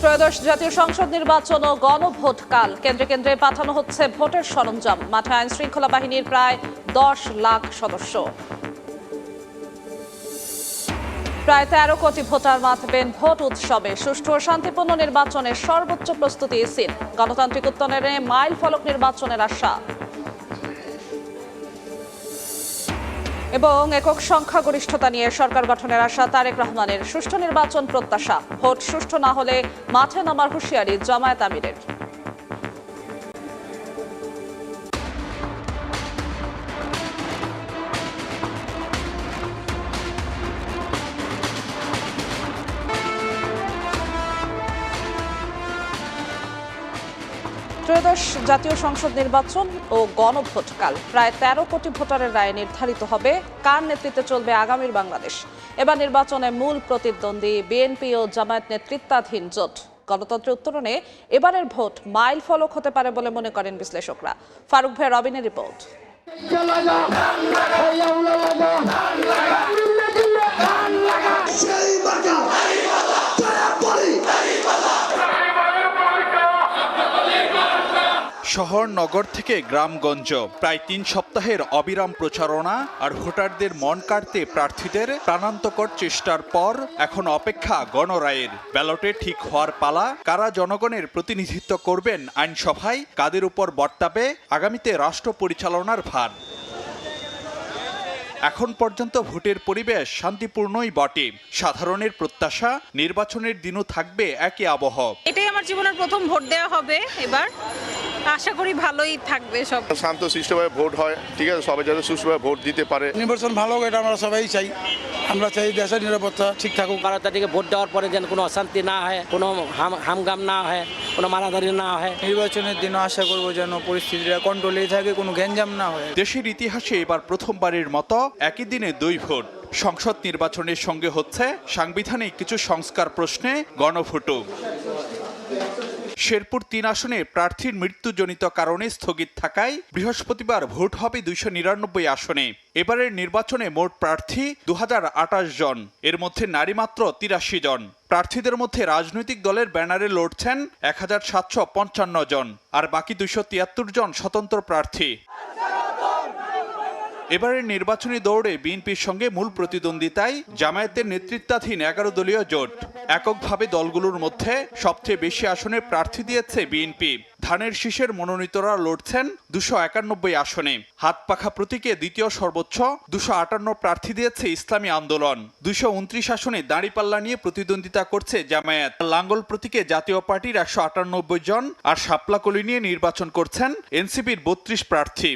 ত্রয়োদশ জাতীয় সংসদ নির্বাচন ও গণভোটকাল কেন্দ্রে কেন্দ্রে পাঠানো হচ্ছে ভোটের সরঞ্জাম। মাঠে আইন শৃঙ্খলা বাহিনীর প্রায় 10 লাখ সদস্য। প্রায় 13 কোটি ভোটার মাতবেন ভোট উৎসবে। সুষ্ঠু ও শান্তিপূর্ণ নির্বাচনের সর্বোচ্চ প্রস্তুতি ইসির। গণতান্ত্রিক উত্তরণে মাইল ফলক নির্বাচনের আশা এবং একক সংখ্যাগরিষ্ঠতা নিয়ে সরকার গঠনের আশা তারেক রহমানের। সুষ্ঠু নির্বাচন প্রত্যাশা। ভোট সুষ্ঠু না হলে মাঠে নামার হুঁশিয়ারি জামায়াত আমিরের। ত্রয়োদশ জাতীয় সংসদ নির্বাচন ও গণভোটকাল প্রায় 13 কোটি ভোটারের রায়ে নির্ধারিত হবে কার নেতৃত্বে চলবে আগামীর বাংলাদেশ। এবার নির্বাচনে মূল প্রতিদ্বন্দ্বী বিএনপি ও জামায়াত নেতৃত্বাধীন জোট। গণতন্ত্রের উত্তরণে এবারের ভোট মাইল ফলক হতে পারে বলে মনে করেন বিশ্লেষকরা। ফারুক ভাই রবিনের রিপোর্ট। শহর নগর থেকে গ্রামগঞ্জ প্রায় 3 সপ্তাহের অবিরাম প্রচারণা আর ভোটারদের মন কাড়তে প্রার্থীদের প্রাণান্তকর চেষ্টার পর এখন অপেক্ষা গণরায়ের। ব্যালটে ঠিক হওয়ার পালা। কারা জনগণের প্রতিনিধিত্ব করবেন আইনসভায়, কাদের উপর বর্তাবে আগামীতে রাষ্ট্র পরিচালনার ভার। এখন পর্যন্ত ভোটের পরিবেশ শান্তিপূর্ণই বটে। সাধারণের প্রত্যাশা নির্বাচনের দিনও থাকবে একই আবহ। এটাই আমার জীবনের প্রথম ভোট দেওয়া হবে এবার। আশা করি ভালোই থাকবে সব। শান্ত সুষ্ঠুভাবে ভোট হয়, ঠিক আছে, সবাই যাতে সুষ্ঠুভাবে ভোট দিতে পারে। নির্বাচন ভালো হোক, এটা আমরা সবাই চাই। আমরা চাই দেশের নিরাপত্তা ঠিক থাকুক। 12 তারিখে ভোট দেওয়ার পরে যেন কোনো অশান্তি না হয়, কোনো হামগাম না হয়, কোনো মারামারি না হয়। নির্বাচনের দিনও আশা করব যেন পরিস্থিতিটা কন্ট্রোলেই থাকে, কোনো গ্যাঞ্জাম না হয়। দেশের ইতিহাসে এবার প্রথমবারের মতো একই দিনে 2 ভোট। সংসদ নির্বাচনের সঙ্গে হচ্ছে সাংবিধানিক কিছু সংস্কার প্রশ্নে গণভোটও। শেরপুর 3 আসনে প্রার্থীর মৃত্যুজনিত কারণে স্থগিত থাকায় বৃহস্পতিবার ভোট হবে 299 আসনে। এবারের নির্বাচনে মোট প্রার্থী 2028 জন, এর মধ্যে নারী মাত্র 83 জন। প্রার্থীদের মধ্যে রাজনৈতিক দলের ব্যানারে লড়ছেন 1755 জন, আর বাকি 273 জন স্বতন্ত্র প্রার্থী। এবারের নির্বাচনী দৌড়ে বিএনপির সঙ্গে মূল প্রতিদ্বন্দ্বিতায় জামায়াতের নেতৃত্বাধীন 11 দলীয় জোট। এককভাবে দলগুলোর মধ্যে সবচেয়ে বেশি আসনে প্রার্থী দিয়েছে বিএনপি। ধানের শীষের মনোনীতরা লড়ছেন 291 আসনে। হাত পাখা প্রতীকে দ্বিতীয় সর্বোচ্চ 258 প্রার্থী দিয়েছে ইসলামী আন্দোলন। 229 আসনে দাঁড়িপাল্লা নিয়ে প্রতিদ্বন্দ্বিতা করছে জামায়াত। লাঙ্গল প্রতীকে জাতীয় পার্টির 198 জন, আর শাপলাকলি নিয়ে নির্বাচন করছেন এনসিপির 32 প্রার্থী।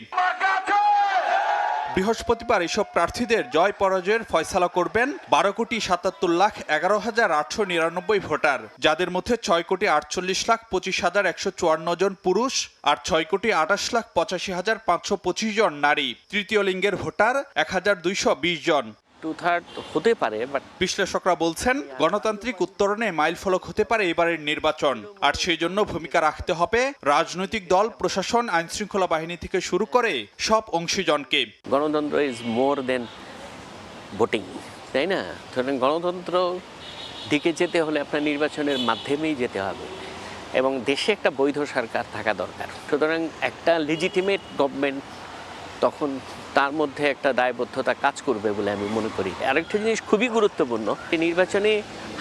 বৃহস্পতিবার এসব প্রার্থীদের জয় পরাজয়ের ফয়সালা করবেন 12,77,11,899 ভোটার, যাদের মধ্যে 6,48,25,154 জন পুরুষ আর 6,28,85,525 জন নারী। তৃতীয় লিঙ্গের ভোটার 1,220 জন। 2/3 হতে পারে, বাট বিশ্লেষকরা বলছেন গণতান্ত্রিক উত্তরণে মাইলফলক হতে পারে এবারের নির্বাচন, আর সেই জন্য ভূমিকা রাখতে হবে রাজনৈতিক দল, প্রশাসন, আইন শৃঙ্খলা বাহিনী থেকে শুরু করে সব অংশীজনকে। গণতন্ত্র ইজ মোর দেন ভোটিং, তাই না? সুতরাং গণতন্ত্র দিকে যেতে হলে আপনার নির্বাচনের মাধ্যমেই যেতে হবে এবং দেশে একটা বৈধ সরকার থাকা দরকার। সুতরাং একটা লিজিটিমেট গভর্নমেন্ট তখন তার মধ্যে একটা দায়বদ্ধতা কাজ করবে বলে আমি মনে করি। আরেকটা জিনিস খুবই গুরুত্বপূর্ণ, নির্বাচনে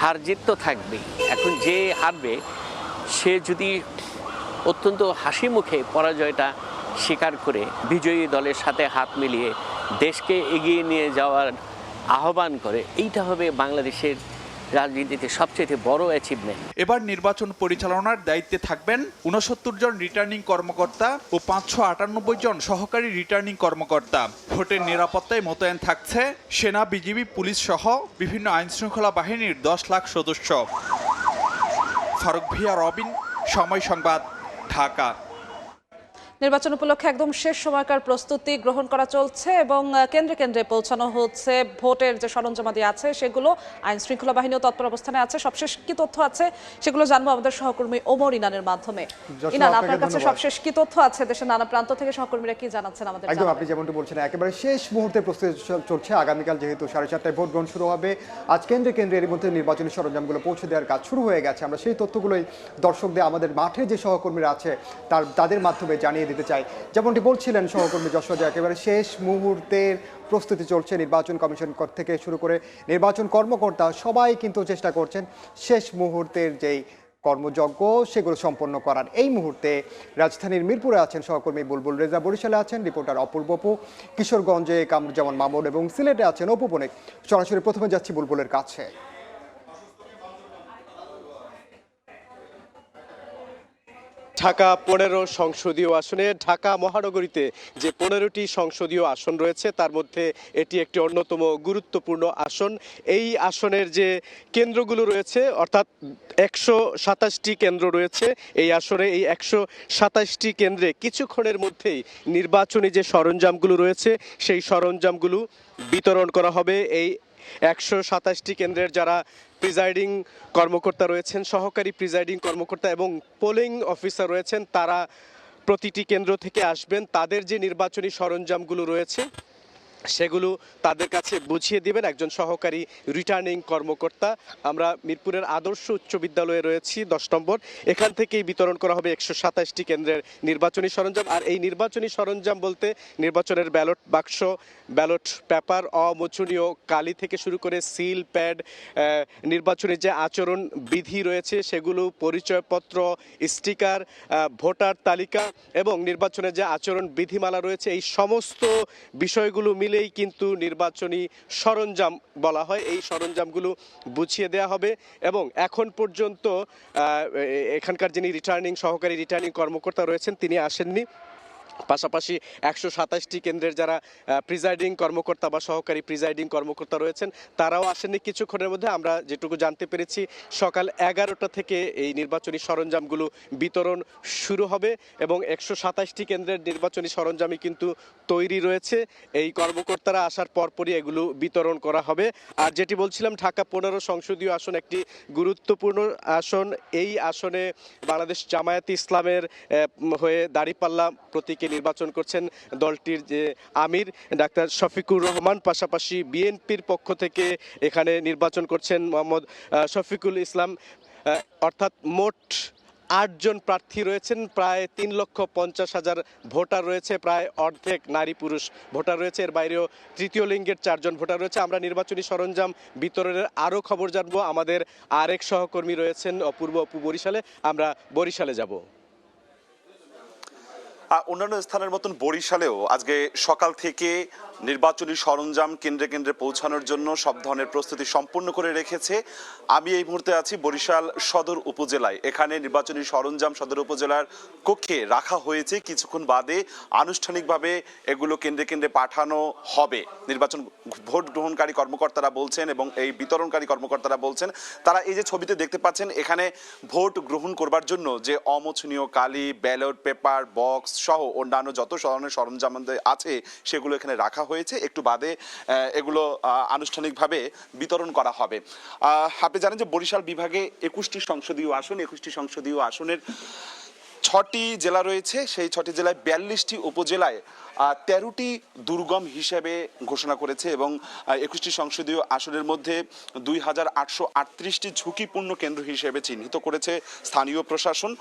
হার জিত তো থাকবেই। এখন যে হারবে সে যদি অত্যন্ত হাসি মুখে পরাজয়টা স্বীকার করে বিজয়ী দলের সাথে হাত মিলিয়ে দেশকে এগিয়ে নিয়ে যাওয়ার আহ্বান করে, এইটা হবে বাংলাদেশের রাজনীতিতে সবচেয়ে বড় অ্যাচিভমেন্ট। এবার নির্বাচন পরিচালনার দায়িত্বে থাকবেন 69 জন রিটার্নিং কর্মকর্তা ও 598 জন সহকারী রিটার্নিং কর্মকর্তা। ভোটের নিরাপত্তায় মোতায়েন থাকছে সেনা, বিজিবি, পুলিশ সহ বিভিন্ন আইন শৃঙ্খলা বাহিনীর 10 লাখ সদস্য। ফারুক ভিয়া রবিন, সময় সংবাদ, ঢাকা। নির্বাচন উপলক্ষে একদম শেষ সময়কার প্রস্তুতি গ্রহণ করা চলছে এবং কেন্দ্রে কেন্দ্রে পৌঁছানো হচ্ছে। ভোটের যে সরঞ্জামাদি আছে সেগুলো, আইন শৃঙ্খলা বাহিনীও তৎপর অবস্থানে আছে। সবশেষ কি তথ্য আছে সেগুলো জানবো আমাদের সহকর্মী ওমর ইনানের মাধ্যমে। ইনান, আপনার কাছে সবশেষ কি তথ্য আছে? দেশের নানা প্রান্ত থেকে সহকর্মীরা কি জানাচ্ছেন আমাদের? একদম আপনি যেমনটি বলছেন, একেবারে শেষ মুহূর্তে প্রস্তুতি চলছে। আগামীকাল যেহেতু 7:30টায় ভোট গ্রহণ শুরু হবে, আজ কেন্দ্রে কেন্দ্রে এর মধ্যে নির্বাচনী সরঞ্জামগুলো পৌঁছে দেওয়ার কাজ শুরু হয়ে গেছে। আমরা সেই তথ্যগুলোই দর্শকদের, আমাদের মাঠে যে সহকর্মীরা আছে তাদের মাধ্যমে জানিয়ে দিতে চাই। যেমনটি বলছিলেন সহকর্মী যশোর, যে একেবারে শেষ মুহূর্তের প্রস্তুতি চলছে। নির্বাচন কমিশন থেকে শুরু করে নির্বাচন কর্মকর্তা সবাই কিন্তু চেষ্টা করছেন শেষ মুহূর্তের যেই কর্মযজ্ঞ সেগুলো সম্পন্ন করার। এই মুহূর্তে রাজধানীর মিরপুরে আছেন সহকর্মী বুলবুল রেজা, বরিশালে আছেন রিপোর্টার অপূর্ব অপু, কিশোরগঞ্জে কামরুজ্জামান মামুন এবং সিলেটে আছেন অপু বণিক। সরাসরি প্রথমে যাচ্ছি বুলবুলের কাছে। ঢাকা 15 সংসদীয় আসনে, ঢাকা মহানগরীতে যে 15টি সংসদীয় আসন রয়েছে তার মধ্যে এটি একটি অন্যতম গুরুত্বপূর্ণ আসন। এই আসনের যে কেন্দ্রগুলো রয়েছে, অর্থাৎ 127টি কেন্দ্র রয়েছে এই আসনে। এই 127টি কেন্দ্রে কিছুক্ষণের মধ্যেই নির্বাচনী যে সরঞ্জামগুলো রয়েছে সেই সরঞ্জামগুলো বিতরণ করা হবে। এই 127টি কেন্দ্রের যারা প্রিজাইডিং কর্মকর্তা রয়েছেন, সহকারী প্রিজাইডিং কর্মকর্তা এবং পোলিং অফিসার রয়েছেন, তারা প্রতিটি কেন্দ্র থেকে আসবেন। তাদের যে নির্বাচনী সরঞ্জামগুলো রয়েছে সেগুলো তাদের কাছে বুঝিয়ে দিবেন একজন সহকারী রিটার্নিং কর্মকর্তা। আমরা মিরপুরের আদর্শ উচ্চ বিদ্যালয়ে রয়েছি 10 নম্বর। এখান থেকেই বিতরণ করা হবে 127টি কেন্দ্রের নির্বাচনী সরঞ্জাম। আর এই নির্বাচনী সরঞ্জাম বলতে নির্বাচনের ব্যালট বাক্স, ব্যালট পেপার, অমোচনীয় কালি থেকে শুরু করে সিল, প্যাড, নির্বাচনী যে আচরণ বিধি রয়েছে সেগুলো, পরিচয়পত্র, স্টিকার, ভোটার তালিকা এবং নির্বাচনের যে আচরণ বিধিমালা রয়েছে, এই সমস্ত বিষয়গুলো মিলে কিন্তু নির্বাচনী সরঞ্জাম বলা হয়। এই সরঞ্জামগুলো বুঝিয়ে দেওয়া হবে এবং এখন পর্যন্ত এখানকার যিনি সহকারী রিটার্নিং কর্মকর্তা রয়েছেন তিনি আসেননি। পাশাপাশি 127টি কেন্দ্রের যারা প্রিজাইডিং কর্মকর্তা বা সহকারী প্রিজাইডিং কর্মকর্তা রয়েছেন তারাও আসেননি। কিছুক্ষণের মধ্যে আমরা যেটুকু জানতে পেরেছি সকাল 11টা থেকে এই নির্বাচনী সরঞ্জামগুলো বিতরণ শুরু হবে এবং 127টি কেন্দ্রের নির্বাচনী সরঞ্জামই কিন্তু তৈরি রয়েছে। এই কর্মকর্তারা আসার পরপরই এগুলো বিতরণ করা হবে। আর যেটি বলছিলাম, ঢাকা 15 সংসদীয় আসন একটি গুরুত্বপূর্ণ আসন। এই আসনে বাংলাদেশ জামায়াতে ইসলামের হয়ে দাঁড়িপাল্লা প্রতীকে নির্বাচন করছেন দলটির যে আমির ডাক্তার শফিকুর রহমান। পাশাপাশি বিএনপির পক্ষ থেকে এখানে নির্বাচন করছেন মোহাম্মদ শফিকুল ইসলাম। অর্থাৎ মোট 8 জন প্রার্থী রয়েছেন, প্রায় 3,50,000 ভোটার রয়েছে, প্রায় অর্ধেক নারী পুরুষ ভোটার রয়েছে। এর বাইরেও তৃতীয় লিঙ্গের 4 জন ভোটার রয়েছে। আমরা নির্বাচনী সরঞ্জাম বিতরণের আরও খবর জানবো। আমাদের আরেক সহকর্মী রয়েছেন অপূর্ব অপু বরিশালে, আমরা বরিশালে যাব। অন্যান্য স্থানের মতন বরিশালেও আজকে সকাল থেকে নির্বাচনী সরঞ্জাম কেন্দ্রে কেন্দ্রে পৌঁছানোর জন্য সব ধরনের প্রস্তুতি সম্পূর্ণ করে রেখেছে। আমি এই মুহূর্তে আছি বরিশাল সদর উপজেলায়। এখানে নির্বাচনী সরঞ্জাম সদর উপজেলার কক্ষে রাখা হয়েছে। কিছুক্ষণ বাদে আনুষ্ঠানিকভাবে এগুলো কেন্দ্রে কেন্দ্রে পাঠানো হবে। নির্বাচন ভোট গ্রহণকারী কর্মকর্তারা বলছেন এবং এই বিতরণকারী কর্মকর্তারা বলছেন, তারা এই যে ছবিতে দেখতে পাচ্ছেন এখানে ভোট গ্রহণ করবার জন্য যে অমোচনীয় কালি, ব্যালট পেপার, বক্স সহ অন্যান্য যত ধরনের সরঞ্জাম আছে সেগুলো এখানে রাখা হয়েছে। একটু বাদে এগুলো আনুষ্ঠানিকভাবে বিতরণ করা হবে। আপনি জানেন যে বরিশাল বিভাগে 21টি সংসদীয় আসন, 21টি সংসদীয় আসনের 6টি জেলা রয়েছে। সেই 6টি জেলায় 42টি উপজেলায় 13টি দুর্গম হিসেবে ঘোষণা করেছে এবং 21টি সংসদীয় আসনের মধ্যে 2,838টি ঝুঁকিপূর্ণ কেন্দ্র হিসেবে চিহ্নিত করেছে স্থানীয় প্রশাসন।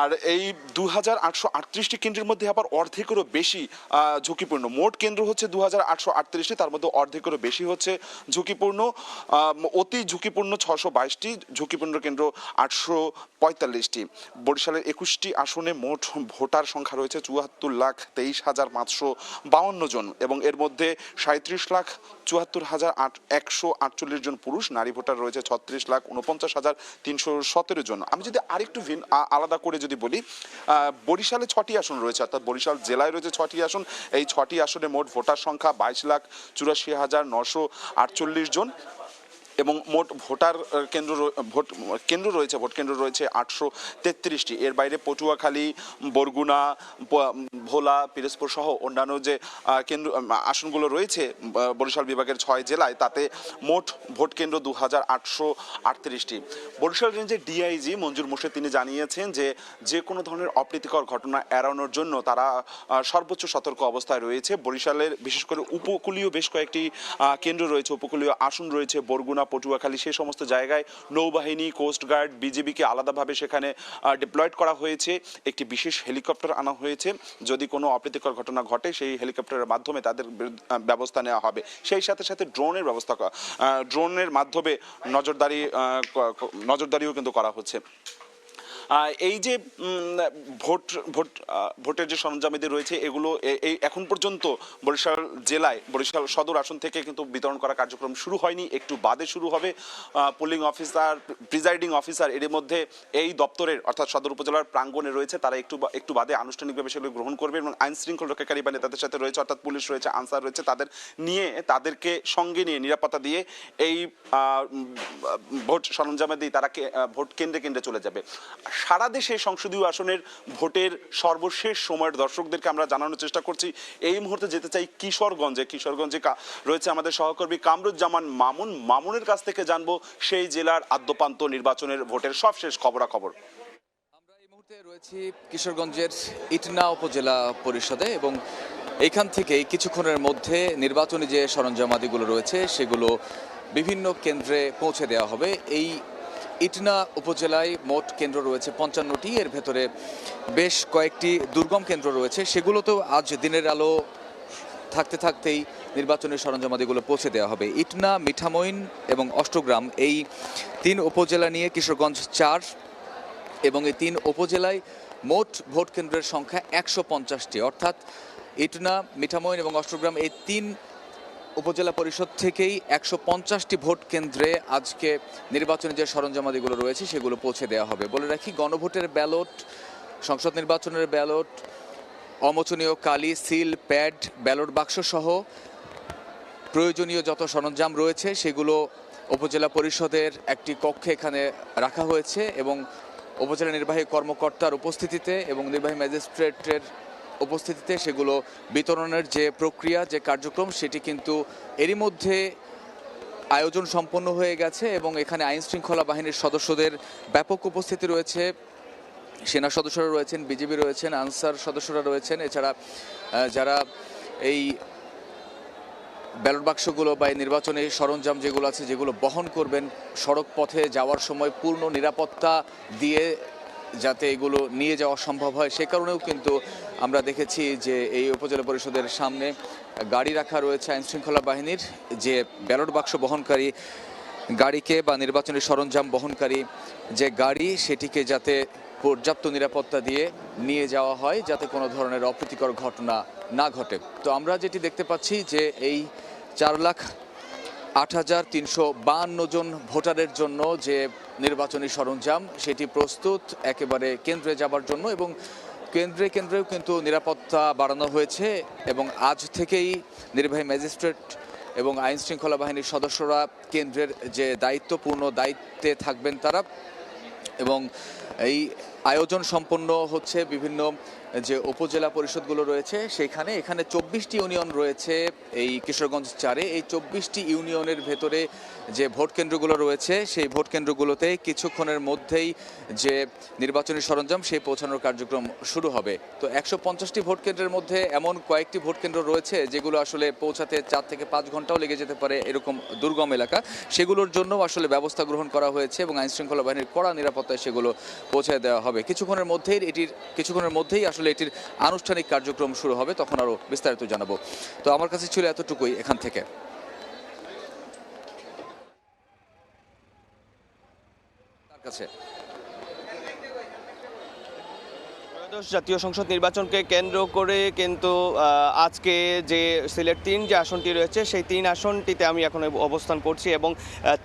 আর এই 2,838টি কেন্দ্রের মধ্যে আবার অর্ধেকেরও বেশি ঝুঁকিপূর্ণ। মোট কেন্দ্র হচ্ছে 2,838টি, তার মধ্যে অর্ধেকেরও বেশি হচ্ছে ঝুঁকিপূর্ণ। অতি ঝুঁকিপূর্ণ 622টি, ঝুঁকিপূর্ণ কেন্দ্র 845টি। বরিশালের 21টি আসনে মোট ভোটার সংখ্যা রয়েছে 74,23,552 জন এবং এর মধ্যে 37,74,148 জন পুরুষ, নারী ভোটার রয়েছে 36,49,317 জন। আমি যদি আরেকটু আলাদা করে যদি বলি, বরিশালে 6টি আসন রয়েছে, অর্থাৎ বরিশাল জেলায় রয়েছে 6টি আসন। এই 6টি আসনে মোট ভোটার সংখ্যা 22,84,948 জন। এবং মোট ভোট কেন্দ্র রয়েছে 833টি। এর বাইরে পটুয়াখালী, বরগুনা, ভোলা, পিরোজপুর সহ অন্যান্য যে আসনগুলো রয়েছে বরিশাল বিভাগের 6 জেলায়, তাতে মোট ভোট কেন্দ্র 2838টি। বরিশাল রেঞ্জের ডিআইজি মঞ্জুর মোর্শেদ তিনি জানিয়েছেন যে কোনো ধরনের অপ্রীতিকর ঘটনা এড়ানোর জন্য তারা সর্বোচ্চ সতর্ক অবস্থায় রয়েছে। বরিশালের বিশেষ করে উপকূলীয় বেশ কয়েকটি কেন্দ্র রয়েছে, উপকূলীয় আসন রয়েছে, বরগুনা, পটুয়াখালী, সেই সমস্ত জায়গায় নৌবাহিনী, কোস্টগার্ড, বিজিবিকে আলাদাভাবে সেখানে ডিপ্লয়েড করা হয়েছে। একটি বিশেষ হেলিকপ্টার আনা হয়েছে, যদি কোনো অপ্রীতিকর ঘটনা ঘটে সেই হেলিকপ্টারের মাধ্যমে তাদের ব্যবস্থা নেওয়া হবে। সেই সাথে সাথে ড্রোনের মাধ্যমে নজরদারিও কিন্তু করা হচ্ছে। এই যে ভোটের যে সরঞ্জামাদি রয়েছে এগুলো এই এখন পর্যন্ত বরিশাল সদর আসন থেকে কিন্তু বিতরণ করা কার্যক্রম শুরু হয়নি, একটু বাদে শুরু হবে। পোলিং অফিসার, প্রিজাইডিং অফিসার এর মধ্যে এই দপ্তরের অর্থাৎ সদর উপজেলার প্রাঙ্গণে রয়েছে, তারা একটু বাদে আনুষ্ঠানিকভাবে সেগুলো গ্রহণ করবে এবং আইন শৃঙ্খলা রক্ষাকারী বাহিনী তাদের সাথে রয়েছে, অর্থাৎ পুলিশ রয়েছে, আনসার রয়েছে, তাদেরকে সঙ্গে নিয়ে নিরাপত্তা দিয়ে এই ভোট সরঞ্জামাদি তারা ভোট কেন্দ্রে চলে যাবে। সারা দেশে সংসদীয় আসনের ভোটের সর্বশেষ সময়ের দর্শকদেরকে আমরা জানানোর চেষ্টা করছি। এই মুহূর্তে যেতে চাই কিশোরগঞ্জে রয়েছে আমাদের সহকর্মী কামরুজ্জামান মামুনের কাছ থেকে জানবো সেই জেলার আদ্যপান্ত নির্বাচনের ভোটের সবশেষ খবরাখবর। আমরা এই মুহূর্তে রয়েছি কিশোরগঞ্জের ইটনা উপজেলা পরিষদে এবং এইখান থেকেই কিছুক্ষণের মধ্যে নির্বাচনী যে সরঞ্জামাদিগুলো রয়েছে সেগুলো বিভিন্ন কেন্দ্রে পৌঁছে দেওয়া হবে। এই ইটনা উপজেলায় মোট কেন্দ্র রয়েছে 55টি, এর ভেতরে বেশ কয়েকটি দুর্গম কেন্দ্র রয়েছে, সেগুলোতেও আজ দিনের আলো থাকতে থাকতেই নির্বাচনী সরঞ্জামাদিগুলো পৌঁছে দেওয়া হবে। ইটনা, মিঠামইন এবং অষ্টগ্রাম এই 3 উপজেলা নিয়ে কিশোরগঞ্জ 4 এবং এই 3 উপজেলায় মোট ভোট কেন্দ্রের সংখ্যা 150টি, অর্থাৎ ইটনা, মিঠামইন এবং অষ্টগ্রাম এই 3 উপজেলা পরিষদ থেকেই 150টি ভোট কেন্দ্রে আজকে নির্বাচনী যে সরঞ্জামাদিগুলো রয়েছে সেগুলো পৌঁছে দেওয়া হবে। বলে রাখি, গণভোটের ব্যালট, সংসদ নির্বাচনের ব্যালট, অমোচনীয় কালি, সিল, প্যাড, ব্যালট বাক্স সহ প্রয়োজনীয় যত সরঞ্জাম রয়েছে সেগুলো উপজেলা পরিষদের একটি কক্ষে এখানে রাখা হয়েছে এবং উপজেলা নির্বাহী কর্মকর্তার উপস্থিতিতে এবং নির্বাহী ম্যাজিস্ট্রেটের উপস্থিতিতে সেগুলো বিতরণের যে প্রক্রিয়া, যে কার্যক্রম, সেটি কিন্তু এরই মধ্যে আয়োজন সম্পন্ন হয়ে গেছে এবং এখানে আইন শৃঙ্খলা বাহিনীর সদস্যদের ব্যাপক উপস্থিতি রয়েছে। সেনা সদস্যরা রয়েছেন, বিজিবি রয়েছেন, আনসার সদস্যরা রয়েছেন, এছাড়া যারা এই ব্যালট বাক্সগুলো বা নির্বাচনী সরঞ্জাম যেগুলো আছে যেগুলো বহন করবেন, সড়ক পথে যাওয়ার সময় পূর্ণ নিরাপত্তা দিয়ে যাতে এগুলো নিয়ে যাওয়া সম্ভব হয় সে কারণেও কিন্তু আমরা দেখেছি যে এই উপজেলা পরিষদের সামনে গাড়ি রাখা রয়েছে আইন শৃঙ্খলা বাহিনীর, যে ব্যালট বাক্স বহনকারী গাড়িকে বা নির্বাচনী সরঞ্জাম বহনকারী যে গাড়ি সেটিকে যাতে পর্যাপ্ত নিরাপত্তা দিয়ে নিয়ে যাওয়া হয় যাতে কোনো ধরনের অপ্রীতিকর ঘটনা না ঘটে। তো আমরা যেটি দেখতে পাচ্ছি যে এই 4,08,352 জন ভোটারের জন্য যে নির্বাচনী সরঞ্জাম সেটি প্রস্তুত একেবারে কেন্দ্রে যাবার জন্য এবং কেন্দ্রেও কিন্তু নিরাপত্তা বাড়ানো হয়েছে এবং আজ থেকেই নির্বাহী ম্যাজিস্ট্রেট এবং আইন শৃঙ্খলা বাহিনীর সদস্যরা কেন্দ্রের যে দায়িত্বপূর্ণ দায়িত্বে থাকবেন তারা এবং এই আয়োজন সম্পন্ন হচ্ছে বিভিন্ন যে উপজেলা পরিষদগুলো রয়েছে এখানে 24টি ইউনিয়ন রয়েছে এই কিশোরগঞ্জ 4-এ। এই 24টি ইউনিয়নের ভেতরে যে ভোট কেন্দ্রগুলো রয়েছে সেই ভোট কেন্দ্রগুলোতে কিছুক্ষণের মধ্যেই যে নির্বাচনী সরঞ্জাম সেই পৌঁছানোর কার্যক্রম শুরু হবে। তো 150টি ভোট কেন্দ্রের মধ্যে এমন কয়েকটি ভোট কেন্দ্র রয়েছে যেগুলো আসলে পৌঁছাতে 4 থেকে 5 ঘন্টাও লেগে যেতে পারে, এরকম দুর্গম এলাকা, সেগুলোর জন্য আসলে ব্যবস্থা গ্রহণ করা হয়েছে এবং আইন শৃঙ্খলা বাহিনীর কড়া নিরাপত্তায় সেগুলো পৌঁছে দেওয়া হবে। কিছুক্ষণের মধ্যেই আসলে এটির আনুষ্ঠানিক কার্যক্রম শুরু হবে, তখন আরো বিস্তারিত জানাবো। তো আমার কাছে ছিল এতটুকুই এখান থেকে। তার কাছে ত্রয়োদশ জাতীয় সংসদ নির্বাচনকে কেন্দ্র করে কিন্তু আজকে যে সিলেট 3 যে আসনটি রয়েছে সেই 3 আসনটিতে আমি এখন অবস্থান করছি এবং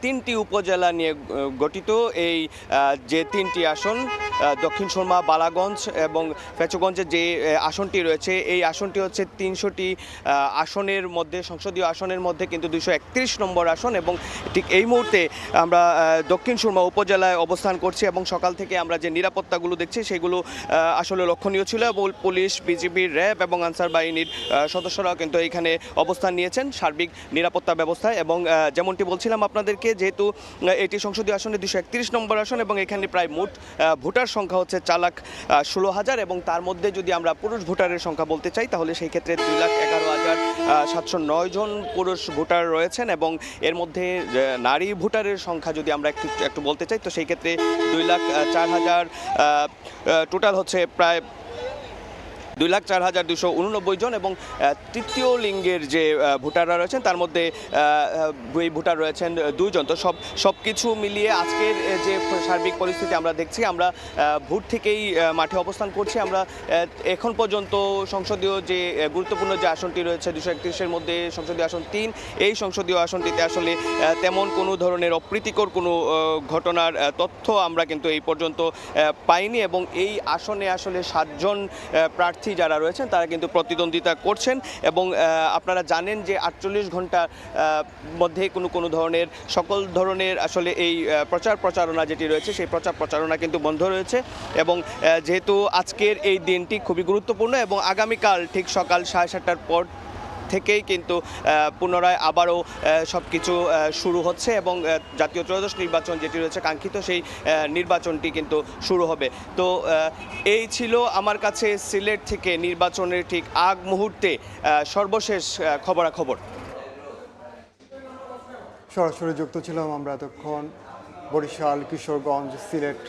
3টি উপজেলা নিয়ে গঠিত এই যে 3টি আসন দক্ষিণ সুরমা, বালাগঞ্জ এবং ফেচুগঞ্জের যে আসনটি রয়েছে এই আসনটি হচ্ছে 300টি আসনের মধ্যে, সংসদীয় আসনের মধ্যে কিন্তু 231 নম্বর আসন এবং ঠিক এই মুহূর্তে আমরা দক্ষিণ সুরমা উপজেলায় অবস্থান করছি এবং সকাল থেকে আমরা যে নিরাপত্তাগুলো দেখছি সেগুলো আসলে লক্ষণীয় ছিল এবং পুলিশ, বিজিবি, র্যাব এবং আনসার বাহিনীর সদস্যরাও কিন্তু এখানে অবস্থান নিয়েছেন সার্বিক নিরাপত্তা ব্যবস্থায় এবং যেমনটি বলছিলাম আপনাদেরকে, যেহেতু এটি সংসদীয় আসনে 231 নম্বর আসন এবং এখানে প্রায় মোট ভোটার সংখ্যা হচ্ছে 4,16,000 এবং তার মধ্যে যদি আমরা পুরুষ ভোটারের সংখ্যা বলতে চাই তাহলে সেই ক্ষেত্রে 2,11,709 জন পুরুষ ভোটার রয়েছেন এবং এর মধ্যে নারী ভোটারের সংখ্যা যদি আমরা একটু বলতে চাই তো সেই ক্ষেত্রে 2,04,000 টোটাল হচ্ছে প্রায় 2,04,289 জন এবং তৃতীয় লিঙ্গের যে ভোটাররা রয়েছেন তার মধ্যে এই ভোটার রয়েছেন 2 জন। তো সব কিছু মিলিয়ে আজকের যে সার্বিক পরিস্থিতি আমরা দেখছি, আমরা ভোর থেকেই মাঠে অবস্থান করছি। আমরা এখন পর্যন্ত সংসদীয় যে গুরুত্বপূর্ণ যে আসনটি রয়েছে 231-এর মধ্যে সংসদীয় আসন 3, এই সংসদীয় আসনটিতে আসলে তেমন কোনো ধরনের অপ্রীতিকর কোনো ঘটনার তথ্য আমরা কিন্তু এই পর্যন্ত পাইনি এবং এই আসনে আসলে 7 জন প্রার্থী যারা রয়েছেন তারা কিন্তু প্রতিদ্বন্দ্বিতা করছেন এবং আপনারা জানেন যে 48 ঘন্টার মধ্যে কোনো ধরনের সকল ধরনের আসলে এই প্রচারণা যেটি রয়েছে সেই প্রচারণা কিন্তু বন্ধ রয়েছে এবং যেহেতু আজকের এই দিনটি খুবই গুরুত্বপূর্ণ এবং আগামীকাল ঠিক সকাল 7:30টার পর থেকেই কিন্তু পুনরায় আবারও সব কিছু শুরু হচ্ছে এবং জাতীয় ত্রয়োদশ নির্বাচন যেটি রয়েছে কাঙ্ক্ষিত সেই নির্বাচনটি কিন্তু শুরু হবে। তো এই ছিল আমার কাছে সিলেট থেকে নির্বাচনের ঠিক আগ মুহূর্তে সর্বশেষ খবরাখবর। সরাসরি যুক্ত ছিলাম আমরা এতক্ষণ বরিশাল, কিশোরগঞ্জ, সিলেট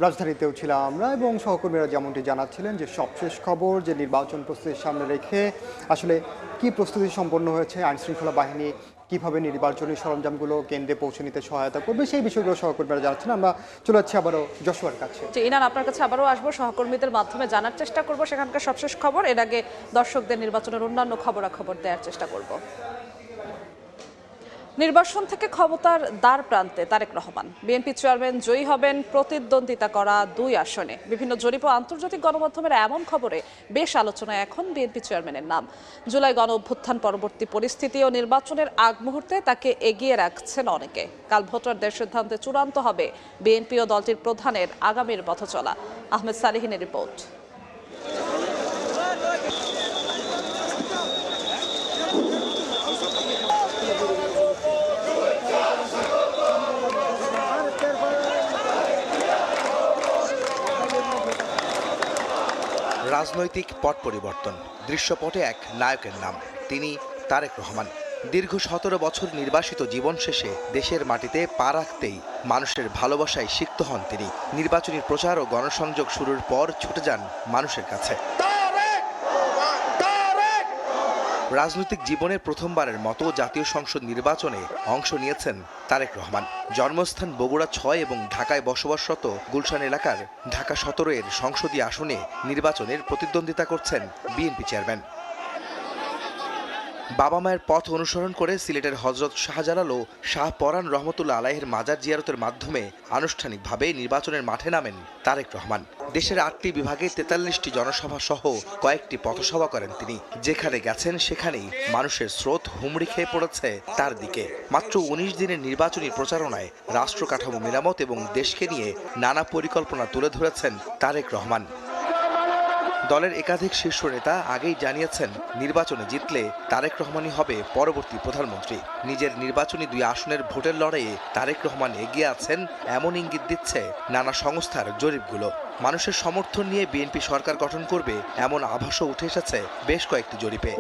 রাজধানীতেও ছিলাম আমরা এবং সহকর্মীরা যেমনটি জানাচ্ছিলেন যে সবশেষ খবর যে নির্বাচন প্রস্তুতির সামনে রেখে আসলে কি প্রস্তুতি সম্পন্ন হয়েছে, আইনশৃঙ্খলা বাহিনী কিভাবে নির্বাচনী সরঞ্জামগুলো কেন্দ্রে পৌঁছে নিতে সহায়তা করবে সেই বিষয়গুলো সহকর্মীরা জানাচ্ছেন। আমরা চলে যাচ্ছি আবারও যশোয়ার কাছে। ইনান, আপনার কাছে আবারও আসবো, সহকর্মীদের মাধ্যমে জানার চেষ্টা করব সেখানকার সবশেষ খবর। এর আগে দর্শকদের নির্বাচনের অন্যান্য খবরাখবর দেওয়ার চেষ্টা করব। নির্বাচন থেকে ক্ষমতার দ্বার প্রান্তে তারেক রহমান, বিএনপি চেয়ারম্যান জয়ী হবেন প্রতিদ্বন্দ্বিতা করা 2 আসনে। বিভিন্ন জরিপ ও আন্তর্জাতিক গণমাধ্যমের এমন খবরে বেশ আলোচনায় এখন বিএনপি চেয়ারম্যানের নাম। জুলাই গণ অভ্যুত্থান পরবর্তী পরিস্থিতি ও নির্বাচনের আগ মুহূর্তে তাকে এগিয়ে রাখছেন অনেকে। কাল ভোটারদের সিদ্ধান্তে চূড়ান্ত হবে বিএনপি ও দলটির প্রধানের আগামীর পথচলা। আহমেদ সালেহিনের রিপোর্ট। রাজনৈতিক পট পরিবর্তন, দৃশ্যপটে এক নায়কের নাম, তিনি তারেক রহমান। দীর্ঘ 17 বছর নির্বাসিত জীবন শেষে দেশের মাটিতে পা রাখতেই মানুষের ভালোবাসায় সিক্ত হন তিনি। নির্বাচনী প্রচার ও গণসংযোগ শুরুর পর ছুটে যান মানুষের কাছে। রাজনৈতিক জীবনে প্রথমবারের মতো জাতীয় সংসদ নির্বাচনে অংশ নিয়েছেন তারেক রহমান। জন্মস্থান বগুড়া 6 এবং ঢাকায় বসবাসরত গুলশান এলাকার ঢাকা 17-এর সংসদীয় আসনে নির্বাচনের প্রতিদ্বন্দ্বিতা করছেন বিএনপি চেয়ারম্যান। বাবা মায়ের পথ অনুসরণ করে সিলেটের হযরত শাহজালাল ও শাহ পরাণ রহমতুল্লাহ আলাইহির মাজার জিয়ারতের মাধ্যমে আনুষ্ঠানিকভাবে নির্বাচনের মাঠে নামেন তারেক রহমান। দেশের 8টি বিভাগে 43টি জনসভা সহ কয়েকটি পথসভা করেন তিনি। যেখানে গেছেন সেখানেই মানুষের স্রোত হুমড়ি খেয়ে পড়েছে তার দিকে। মাত্র 19 দিনের নির্বাচনী প্রচারণায় রাষ্ট্র কাঠামো মেরামত এবং দেশকে নিয়ে নানা পরিকল্পনা তুলে ধরেছেন তারেক রহমান। দলের একাধিক শীর্ষ নেতা আগেই জানিয়েছেন নির্বাচনে জিতলে তারেক রহমানই হবে পরবর্তী প্রধানমন্ত্রী। নিজের নির্বাচনী 2 আসনের ভোটের লড়াইয়ে তারেক রহমান এগিয়ে আছেন এমন ইঙ্গিত দিচ্ছে নানা সংস্থার জরিপগুলো। মানুষের সমর্থন নিয়ে বিএনপি সরকার গঠন করবে এমন আভাসও উঠে এসেছে বেশ কয়েকটি জরিপে।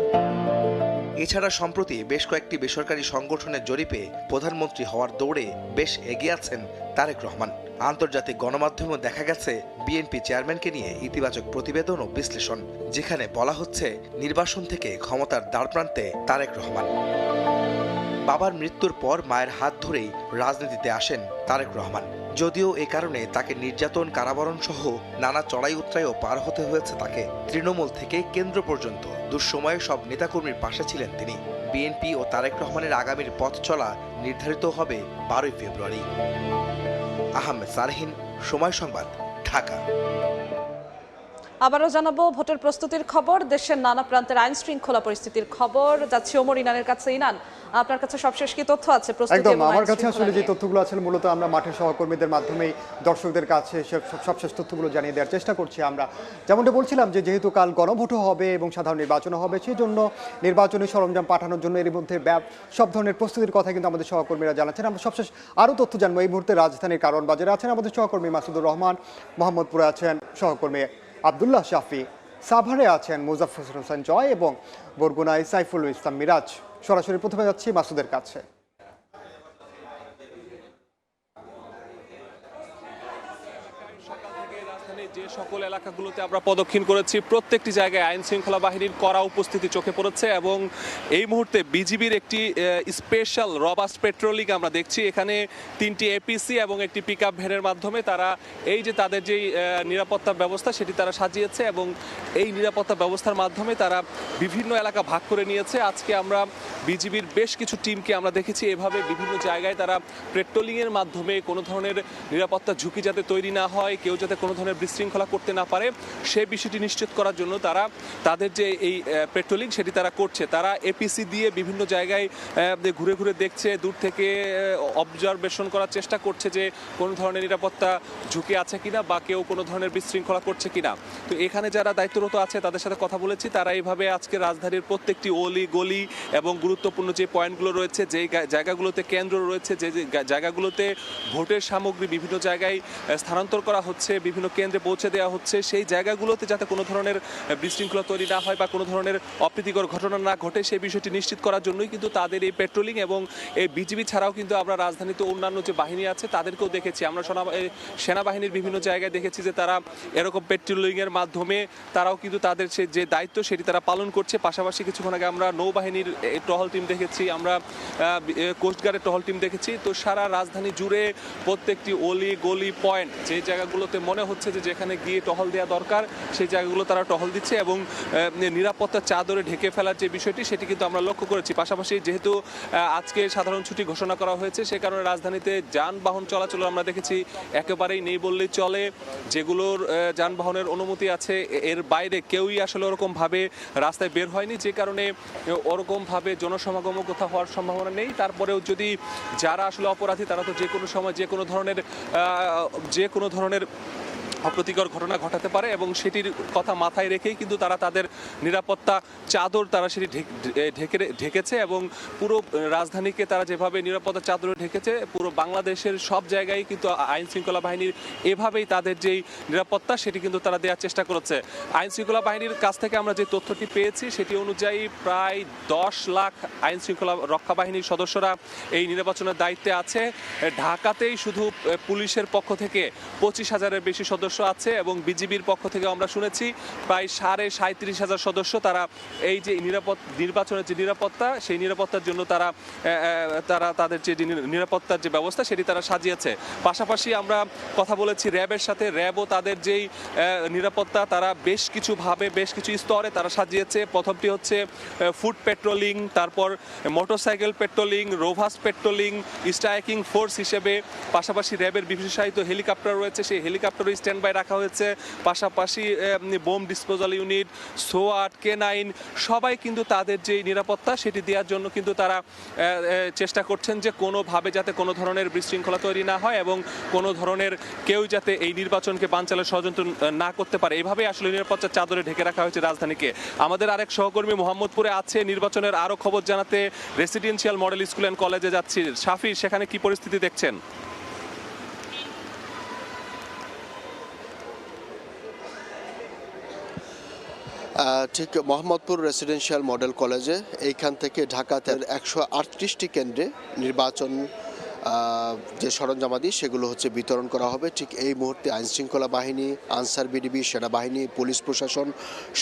এছাড়া সম্প্রতি বেশ কয়েকটি বেসরকারি সংগঠনের জরিপে প্রধানমন্ত্রী হওয়ার দৌড়ে বেশ এগিয়ে আছেন তারেক রহমান। আন্তর্জাতিক গণমাধ্যমেও দেখা গেছে বিএনপি চেয়ারম্যানকে নিয়ে ইতিবাচক প্রতিবেদন ও বিশ্লেষণ, যেখানে বলা হচ্ছে নির্বাচন থেকে ক্ষমতার দ্বারপ্রান্তে তারেক রহমান। বাবার মৃত্যুর পর মায়ের হাত ধরেই রাজনীতিতে আসেন তারেক রহমান। যদিও এ কারণে তাকে নির্যাতন, কারাবরণ সহ নানা চড়াই উতরাইও পার হতে হয়েছে তাকে। তৃণমূল থেকে কেন্দ্র পর্যন্ত দুঃসময়ে সব নেতাকর্মীর পাশে ছিলেন তিনি। বিএনপি ও তারেক রহমানের আগামীর পথ চলা নির্ধারিত হবে 12 ফেব্রুয়ারি। আহমেদ সারহিন, সময় সংবাদ, ঢাকা। আবারও জানাবো ভোটের প্রস্তুতির খবর, দেশের নানা প্রান্তের আইন শৃঙ্খলা পরিস্থিতির খবর। যাচ্ছি ওমর ইনানের কাছে। ইনান, আপনার কাছে সবশেষ কি তথ্য আছে? একদম আমার কাছে আসলে যে তথ্যগুলো আছে মূলত আমরা মাঠের সহকর্মীদের মাধ্যমেই দর্শকদের কাছে সবশেষ তথ্যগুলো জানিয়ে দেওয়ার চেষ্টা করছি আমরা। যেমনটা বলছিলাম যে যেহেতু কাল গণভোটও হবে এবং সাধারণ নির্বাচনও হবে, সেই জন্য নির্বাচনী সরঞ্জাম পাঠানোর জন্য এর মধ্যে সব ধরনের প্রস্তুতির কথা কিন্তু আমাদের সহকর্মীরা জানাচ্ছেন। আমরা সবশেষ আরও তথ্য জানবো। এই মুহূর্তে রাজধানীর কারণ বাজারে আছেন আমাদের সহকর্মী মাসুদুর রহমান, মোহাম্মদপুরে আছেন সহকর্মী আব্দুল্লাহ শাফি, সাভারে আছেন মুজাফফর হোসেন জয় এবং বরগুনায় সাইফুল ইসলাম মিরাজ। সরাসরি প্রথমে যাচ্ছি মাসুদের কাছে। যে সকল এলাকাগুলোতে আমরা প্রদক্ষিণ করেছি প্রত্যেকটি জায়গায় আইন শৃঙ্খলা বাহিনীর কড়া উপস্থিতি চোখে পড়েছে এবং এই মুহূর্তে বিজিবির একটি স্পেশাল রবাস্ট পেট্রোলিং আমরা দেখছি। এখানে 3টি এপিসি এবং একটি পিকআপ ভ্যানের মাধ্যমে তারা এই যে তাদের যে নিরাপত্তা ব্যবস্থা সেটি তারা সাজিয়েছে এবং এই নিরাপত্তা ব্যবস্থার মাধ্যমে তারা বিভিন্ন এলাকা ভাগ করে নিয়েছে। আজকে আমরা বিজিবির বেশ কিছু টিমকে আমরা দেখেছি এভাবে বিভিন্ন জায়গায় তারা পেট্রোলিংয়ের মাধ্যমে কোনো ধরনের নিরাপত্তা ঝুঁকি যাতে তৈরি না হয়, কেউ যাতে কোনো ধরনের বিশৃঙ্খলা করতে না পারে সেই বিষয়টি নিশ্চিত করার জন্য তারা তাদের যে এই পেট্রোলিং সেটি তারা করছে। তারা এপিসি দিয়ে বিভিন্ন জায়গায় ঘুরে ঘুরে দেখছে, দূর থেকে অবজারভেশন করার চেষ্টা করছে যে কোনো ধরনের নিরাপত্তা ঝুঁকি আছে কিনা বা কেউ কোনো ধরনের বিশৃঙ্খলা করছে কিনা। তো এখানে যারা দায়িত্বরত আছে তাদের সাথে কথা বলেছি, তারা এইভাবে আজকে রাজধানীর প্রত্যেকটি অলি গলি এবং গুরুত্বপূর্ণ যে পয়েন্টগুলো রয়েছে, যে জায়গাগুলোতে কেন্দ্র রয়েছে, যে জায়গাগুলোতে ভোটের সামগ্রী বিভিন্ন জায়গায় স্থানান্তর করা হচ্ছে, বিভিন্ন কেন্দ্রে পৌঁছে দেওয়া হচ্ছে, সেই জায়গাগুলোতে যাতে কোনো ধরনের বিশৃঙ্খলা তৈরি না হয় বা কোনো ধরনের অপ্রীতিকর ঘটনা না ঘটে সেই বিষয়টি নিশ্চিত করার জন্যই কিন্তু তাদের এই পেট্রোলিং। এবং এই বিজিবি ছাড়াও কিন্তু আমরা রাজধানীতে অন্যান্য যে বাহিনী আছে তাদেরকেও দেখেছি, আমরা সেনাবাহিনীর বিভিন্ন জায়গায় দেখেছি যে তারা এরকম পেট্রোলিংয়ের মাধ্যমে তারাও কিন্তু তাদের যে দায়িত্ব সেটি তারা পালন করছে। পাশাপাশি কিছুক্ষণ আগে আমরা নৌবাহিনীর টহল টিম দেখেছি, আমরা কোস্টগার্ডের টহল টিম দেখেছি। তো সারা রাজধানী জুড়ে প্রত্যেকটি অলি গলি পয়েন্ট, যে জায়গাগুলোতে মনে হচ্ছে যে যেখানে গিয়ে টহল দেওয়া দরকার সেই জায়গাগুলো তারা টহল দিচ্ছে এবং নিরাপত্তার চাদরে ঢেকে ফেলার যে বিষয়টি সেটি কিন্তু আমরা লক্ষ্য করেছি। পাশাপাশি যেহেতু আজকে সাধারণ ছুটি ঘোষণা করা হয়েছে সে কারণে রাজধানীতে যানবাহন চলাচল আমরা দেখেছি একেবারেই নেই বললেই চলে। যেগুলোর যানবাহনের অনুমতি আছে এর বাইরে কেউই আসলে ওরকমভাবে রাস্তায় বের হয়নি, যে কারণে ওরকমভাবে জনসমাগম কোথাও হওয়ার সম্ভাবনা নেই। তারপরেও যদি যারা আসলে অপরাধী তারা তো যে কোনো সময় যে কোনো ধরনের অপ্রীতিকর ঘটনা ঘটাতে পারে এবং সেটির কথা মাথায় রেখেই কিন্তু তারা তাদের নিরাপত্তা চাদর তারা সেটি ঢেকেছে এবং পুরো রাজধানীকে তারা যেভাবে নিরাপত্তা চাদরে ঢেকেছে পুরো বাংলাদেশের সব জায়গায় কিন্তু আইন শৃঙ্খলা বাহিনীর এভাবেই তাদের যেই নিরাপত্তা সেটি কিন্তু তারা দেওয়ার চেষ্টা করেছে। আইন শৃঙ্খলা বাহিনীর কাছ থেকে আমরা যে তথ্যটি পেয়েছি সেটি অনুযায়ী প্রায় 10 লাখ আইন শৃঙ্খলা রক্ষা বাহিনীর সদস্যরা এই নির্বাচনের দায়িত্বে আছে। ঢাকাতেই শুধু পুলিশের পক্ষ থেকে 25,000-এর বেশি সদস্য আছে এবং বিজিবির পক্ষ থেকে আমরা শুনেছি প্রায় 37,500 সদস্য তারা এই যে নির্বাচনের যে নিরাপত্তা সেই নিরাপত্তার জন্য তারা তাদের যে নিরাপত্তার যে ব্যবস্থা সেটি তারা সাজিয়েছে। পাশাপাশি আমরা কথা বলেছি র্যাবের সাথে, র্যাবও তাদের যেই নিরাপত্তা তারা বেশ কিছু স্তরে তারা সাজিয়েছে। প্রথমটি হচ্ছে ফুট পেট্রোলিং, তারপর মোটরসাইকেল পেট্রোলিং, রোভাস পেট্রোলিং, স্ট্রাইকিং ফোর্স হিসেবে। পাশাপাশি র্যাবের বিশেষায়িত হেলিকপ্টার রয়েছে, সেই হেলিকপ্টারও স্ট্যান্ড বাই রাখা হয়েছে। পাশাপাশি বোম ডিসপোজাল ইউনিট, সোয়াট, K9 সবাই কিন্তু তাদের যে নিরাপত্তা সেটি দেওয়ার জন্য কিন্তু তারা চেষ্টা করছেন যে কোনোভাবে যাতে কোনো ধরনের বিশৃঙ্খলা তৈরি না হয় এবং কোনো ধরনের কেউ যাতে এই নির্বাচনকে বানচালের ষড়যন্ত্র না করতে পারে, এভাবেই আসলে নিরাপত্তার চাদরে ঢেকে রাখা হয়েছে রাজধানীকে। আমাদের আরেক সহকর্মী মোহাম্মদপুরে আছে নির্বাচনের আরও খবর জানাতে, রেসিডেন্সিয়াল মডেল স্কুল অ্যান্ড কলেজে যাচ্ছি। শাফি, সেখানে কি পরিস্থিতি দেখছেন? ঠিক মোহাম্মদপুর রেসিডেন্সিয়াল মডেল কলেজে এইখান থেকে ঢাকাতে 138টি কেন্দ্রে নির্বাচন যে সরঞ্জামাদি সেগুলো হচ্ছে বিতরণ করা হবে। ঠিক এই মুহূর্তে আইনশৃঙ্খলা বাহিনী, আনসার বিডিবি, সেনাবাহিনী, পুলিশ প্রশাসন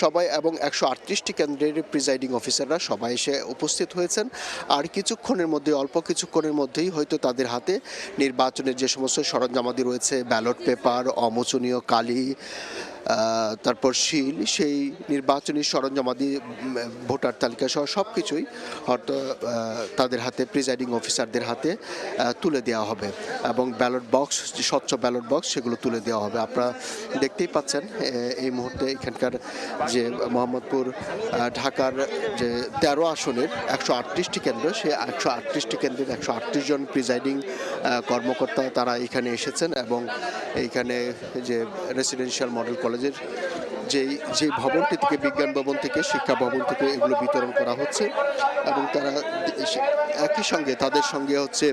সবাই এবং 138টি কেন্দ্রের প্রিজাইডিং অফিসাররা সবাই এসে উপস্থিত হয়েছেন। আর কিছুক্ষণের মধ্যে, অল্প কিছুক্ষণের মধ্যেই হয়তো তাদের হাতে নির্বাচনের যে সমস্ত সরঞ্জামাদি রয়েছে, ব্যালট পেপার, অমোচনীয় কালি, তারপর শিল, সেই নির্বাচনী সরঞ্জামাদি, ভোটার তালিকা সহ সব কিছুই হয়তো তাদের হাতে, প্রিজাইডিং অফিসারদের হাতে তুলে দেওয়া হবে এবং ব্যালট বক্স, যে স্বচ্ছ ব্যালট বক্স, সেগুলো তুলে দেওয়া হবে। আপনারা দেখতেই পাচ্ছেন এই মুহূর্তে এখানকার যে মোহাম্মদপুর ঢাকার যে 13 আসনের 138টি কেন্দ্র, সেই 138টি কেন্দ্রের 138 জন প্রিজাইডিং কর্মকর্তা তারা এখানে এসেছেন এবং এইখানে যে রেসিডেন্সিয়াল মডেল কলেজের যে ভবনটি থেকে, বিজ্ঞান ভবন থেকে, শিক্ষা ভবন থেকে এগুলো বিতরণ করা হচ্ছে এবং তারা একই সঙ্গে তাদের সঙ্গে হচ্ছে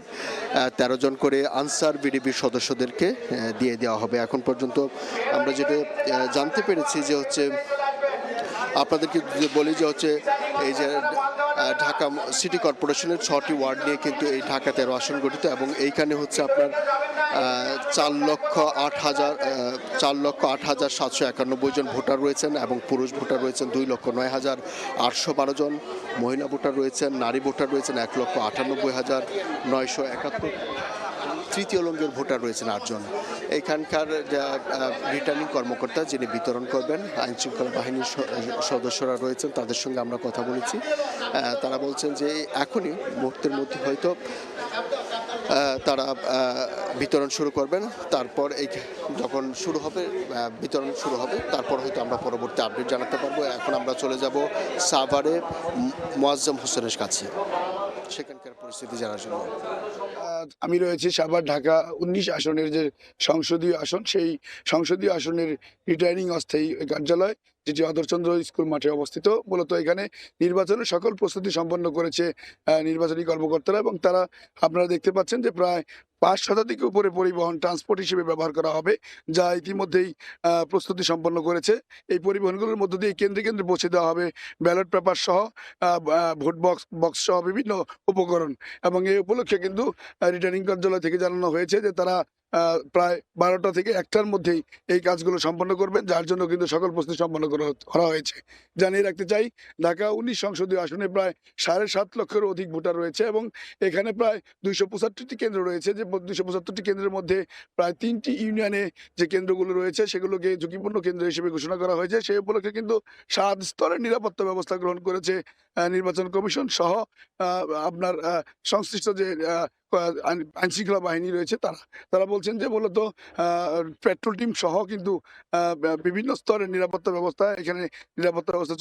13 জন করে আনসার বিডিবির সদস্যদেরকে দিয়ে দেওয়া হবে। এখন পর্যন্ত আমরা যেটা জানতে পেরেছি যে হচ্ছে, আপনাদেরকে বলি যে হচ্ছে এই যে ঢাকা সিটি কর্পোরেশনের 6টি ওয়ার্ড নিয়ে কিন্তু এই ঢাকা 13 আসন গঠিত এবং এইখানে হচ্ছে আপনার 4,08,791 জন ভোটার রয়েছেন এবং পুরুষ ভোটার রয়েছেন 2,09,812 জন, মহিলা ভোটার রয়েছেন, নারী ভোটার রয়েছেন 1,98,971, তৃতীয় লিঙ্গের ভোটার রয়েছেন 8 জন। এখানকার রিটার্নিং কর্মকর্তা যিনি বিতরণ করবেন, আইনশৃঙ্খলা বাহিনীর সদস্যরা রয়েছেন, তাদের সঙ্গে আমরা কথা বলেছি। তারা বলছেন যে এখনই মুহূর্তের মধ্যে হয়তো তারা বিতরণ শুরু করবেন। তারপর যখন বিতরণ শুরু হবে, তারপর হয়তো আমরা পরবর্তী আপডেট জানাতে পারবো। এখন আমরা চলে যাব সাভারে মোয়াজ্জম হোসেনের কাছে, সেখানকার পরিস্থিতি জানার জন্য। আমি রয়েছি সাভার ঢাকা 19 আসনের যে সংসদীয় আসন, সেই সংসদীয় আসনের রিটার্নিং অস্থায়ী কার্যালয়, যেটি অধরচন্দ্র স্কুল মাঠে অবস্থিত। মূলত এখানে নির্বাচনের সকল প্রস্তুতি সম্পন্ন করেছে নির্বাচনী কর্মকর্তারা এবং তারা, আপনারা দেখতে পাচ্ছেন যে প্রায় 5 শতাধিক উপরে পরিবহন ট্রান্সপোর্ট হিসেবে ব্যবহার করা হবে, যা ইতিমধ্যেই প্রস্তুতি সম্পন্ন করেছে। এই পরিবহনগুলোর মধ্য দিয়ে কেন্দ্রে কেন্দ্রে পৌঁছে দেওয়া হবে ব্যালট পেপার সহ, ভোট বক্স সহ বিভিন্ন উপকরণ। এবং এই উপলক্ষে কিন্তু রিটার্নিং কার্যালয় থেকে জানানো হয়েছে যে তারা প্রায় 12টা থেকে 1টার মধ্যেই এই কাজগুলো সম্পন্ন করবেন, যার জন্য কিন্তু সকল প্রস্তুতি সম্পন্ন করা হয়েছে। জানিয়ে রাখতে চাই, ঢাকা 19 সংসদীয় আসনে প্রায় 7.5 লক্ষের অধিক ভোটার রয়েছে এবং এখানে প্রায় 275টি কেন্দ্র রয়েছে। যে 275টি কেন্দ্রের মধ্যে প্রায় 3টি ইউনিয়নে যে কেন্দ্রগুলো রয়েছে সেগুলোকে ঝুঁকিপূর্ণ কেন্দ্র হিসেবে ঘোষণা করা হয়েছে। সেই উপলক্ষে কিন্তু 7 স্তরের নিরাপত্তা ব্যবস্থা গ্রহণ করেছে নির্বাচন কমিশন সহ আপনার সংশ্লিষ্ট যে আইনশৃঙ্খলা বাহিনী রয়েছে তারা বলছেন যে মূলত পেট্রোল টিম সহ কিন্তু বিভিন্ন স্তরের নিরাপত্তা ব্যবস্থা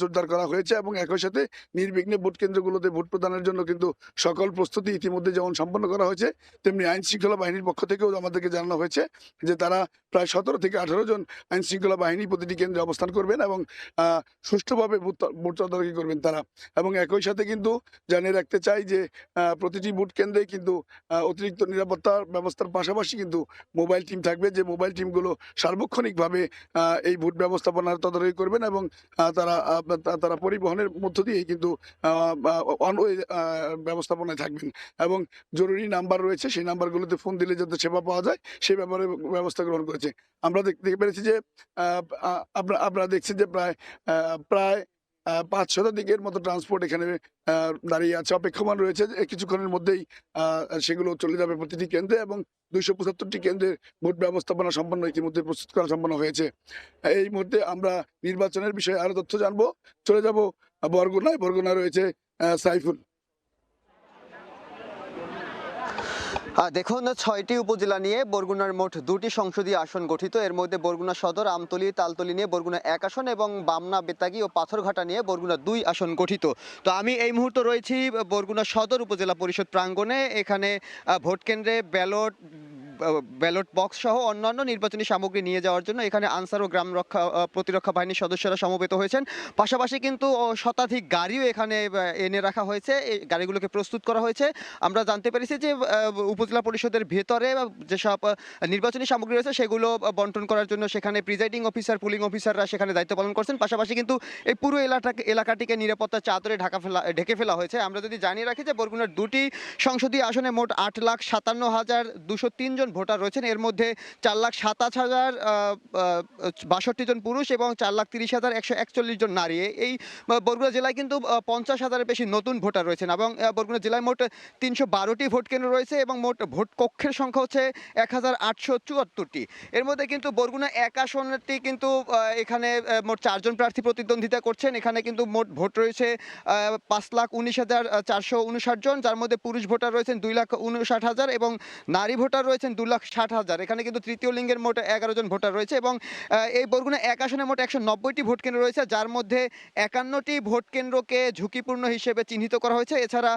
জোরদার করা হয়েছে এবং একই সাথে নির্বিঘ্নে ভোট কেন্দ্রগুলোতে ভোট প্রদানের জন্য কিন্তু সকল প্রস্তুতি ইতিমধ্যে যেমন সম্পন্ন করা হয়েছে, তেমনি আইনশৃঙ্খলা বাহিনীর পক্ষ থেকেও আমাদেরকে জানানো হয়েছে যে তারা প্রায় 17 থেকে 18 জন আইনশৃঙ্খলা বাহিনী প্রতিটি কেন্দ্রে অবস্থান করবেন এবং সুষ্ঠুভাবে ভোট তদারকি করবেন তারা। এবং একই সাথে কিন্তু জানিয়ে রাখতে চাই যে প্রতিটি ভোট কেন্দ্রে কিন্তু অতিরিক্ত নিরাপত্তা ব্যবস্থার পাশাপাশি কিন্তু মোবাইল টিম থাকবে, যে মোবাইল টিমগুলো সার্বক্ষণিকভাবে এই ভোট ব্যবস্থাপনার তদারকি করবেন এবং তারা পরিবহনের মধ্য দিয়ে কিন্তু অনওয়ে ব্যবস্থাপনায় থাকবেন এবং জরুরি নাম্বার রয়েছে, সেই নাম্বারগুলোতে ফোন দিলে যাতে সেবা পাওয়া যায় সেই ব্যাপারে ব্যবস্থা গ্রহণ করেছে। আমরা দেখতে পেরেছি যে আপনারা দেখছেন যে প্রায় 5 শতাধিকের মতো ট্রান্সপোর্ট এখানে দাঁড়িয়ে আছে, অপেক্ষমান রয়েছে। কিছুক্ষণের মধ্যেই সেগুলো চলে যাবে প্রতিটি কেন্দ্রে এবং 275টি কেন্দ্রের ভোট ব্যবস্থাপনা সম্পন্ন ইতিমধ্যে প্রস্তুত করা সম্পন্ন হয়েছে। এই মুহূর্তে আমরা নির্বাচনের বিষয়ে আরো তথ্য জানবো। চলে যাব বরগুনায় রয়েছে সাইফুল। দেখুন, 6টি উপজেলা নিয়ে বরগুনার মোট 2টি সংসদীয় আসন গঠিত। এর মধ্যে বরগুনা সদর, আমতলী, তালতলী নিয়ে বরগুনা 1 আসন এবং বামনা, বেতাগী ও পাথরঘাটা নিয়ে বরগুনা 2 আসন গঠিত। তো আমি এই মুহূর্তে রয়েছি বরগুনা সদর উপজেলা পরিষদ প্রাঙ্গণে। এখানে ভোট কেন্দ্রে ব্যালট বক্স সহ অন্যান্য নির্বাচনী সামগ্রী নিয়ে যাওয়ার জন্য এখানে আনসার ও গ্রাম রক্ষা প্রতিরক্ষা বাহিনীর সদস্যরা সমবেত হয়েছেন। পাশাপাশি কিন্তু শতাধিক গাড়িও এখানে এনে রাখা হয়েছে, এই গাড়িগুলোকে প্রস্তুত করা হয়েছে। আমরা জানতে পেরেছি যে উপজেলা পরিষদের ভেতরে যেসব নির্বাচনী সামগ্রী রয়েছে সেগুলো বন্টন করার জন্য সেখানে প্রিজাইডিং অফিসার, পুলিং অফিসাররা সেখানে দায়িত্ব পালন করছেন। পাশাপাশি কিন্তু এই পুরো এলাকাটিকে নিরাপত্তা চাদরে ঢেকে ফেলা হয়েছে। আমরা যদি জানিয়ে রাখি যে বরগুনার 2টি সংসদীয় আসনে মোট 8,57,203 জন ভোটার রয়েছেন। এর মধ্যে 4,27,062 জন পুরুষ এবং 4,30,141 জন নারী। এই বরগুনা জেলায় কিন্তু 50,000-এর বেশি নতুন ভোটার রয়েছেন এবং বরগুনা জেলায় মোট 312টি ভোট কেন্দ্র রয়েছে এবং মোট ভোট কক্ষের সংখ্যা হচ্ছে 1,874টি। এর মধ্যে কিন্তু বরগুনা 1 আসনটি কিন্তু এখানে মোট 4 জন প্রার্থী প্রতিদ্বন্দ্বিতা করছেন। এখানে কিন্তু মোট ভোট রয়েছে 5,19,459 জন, যার মধ্যে পুরুষ ভোটার রয়েছেন 2,59,000 এবং নারী ভোটার রয়েছেন 2,60,000। এখানে কিন্তু তৃতীয় লিঙ্গের মোট 11 জন ভোটার রয়েছে এবং এই বরগুনা 1 আসনে মোট 190টি ভোট কেন্দ্র রয়েছে, যার মধ্যে 51টি ভোট কেন্দ্রকে ঝুঁকিপূর্ণ হিসেবে চিহ্নিত করা হয়েছে। এছাড়া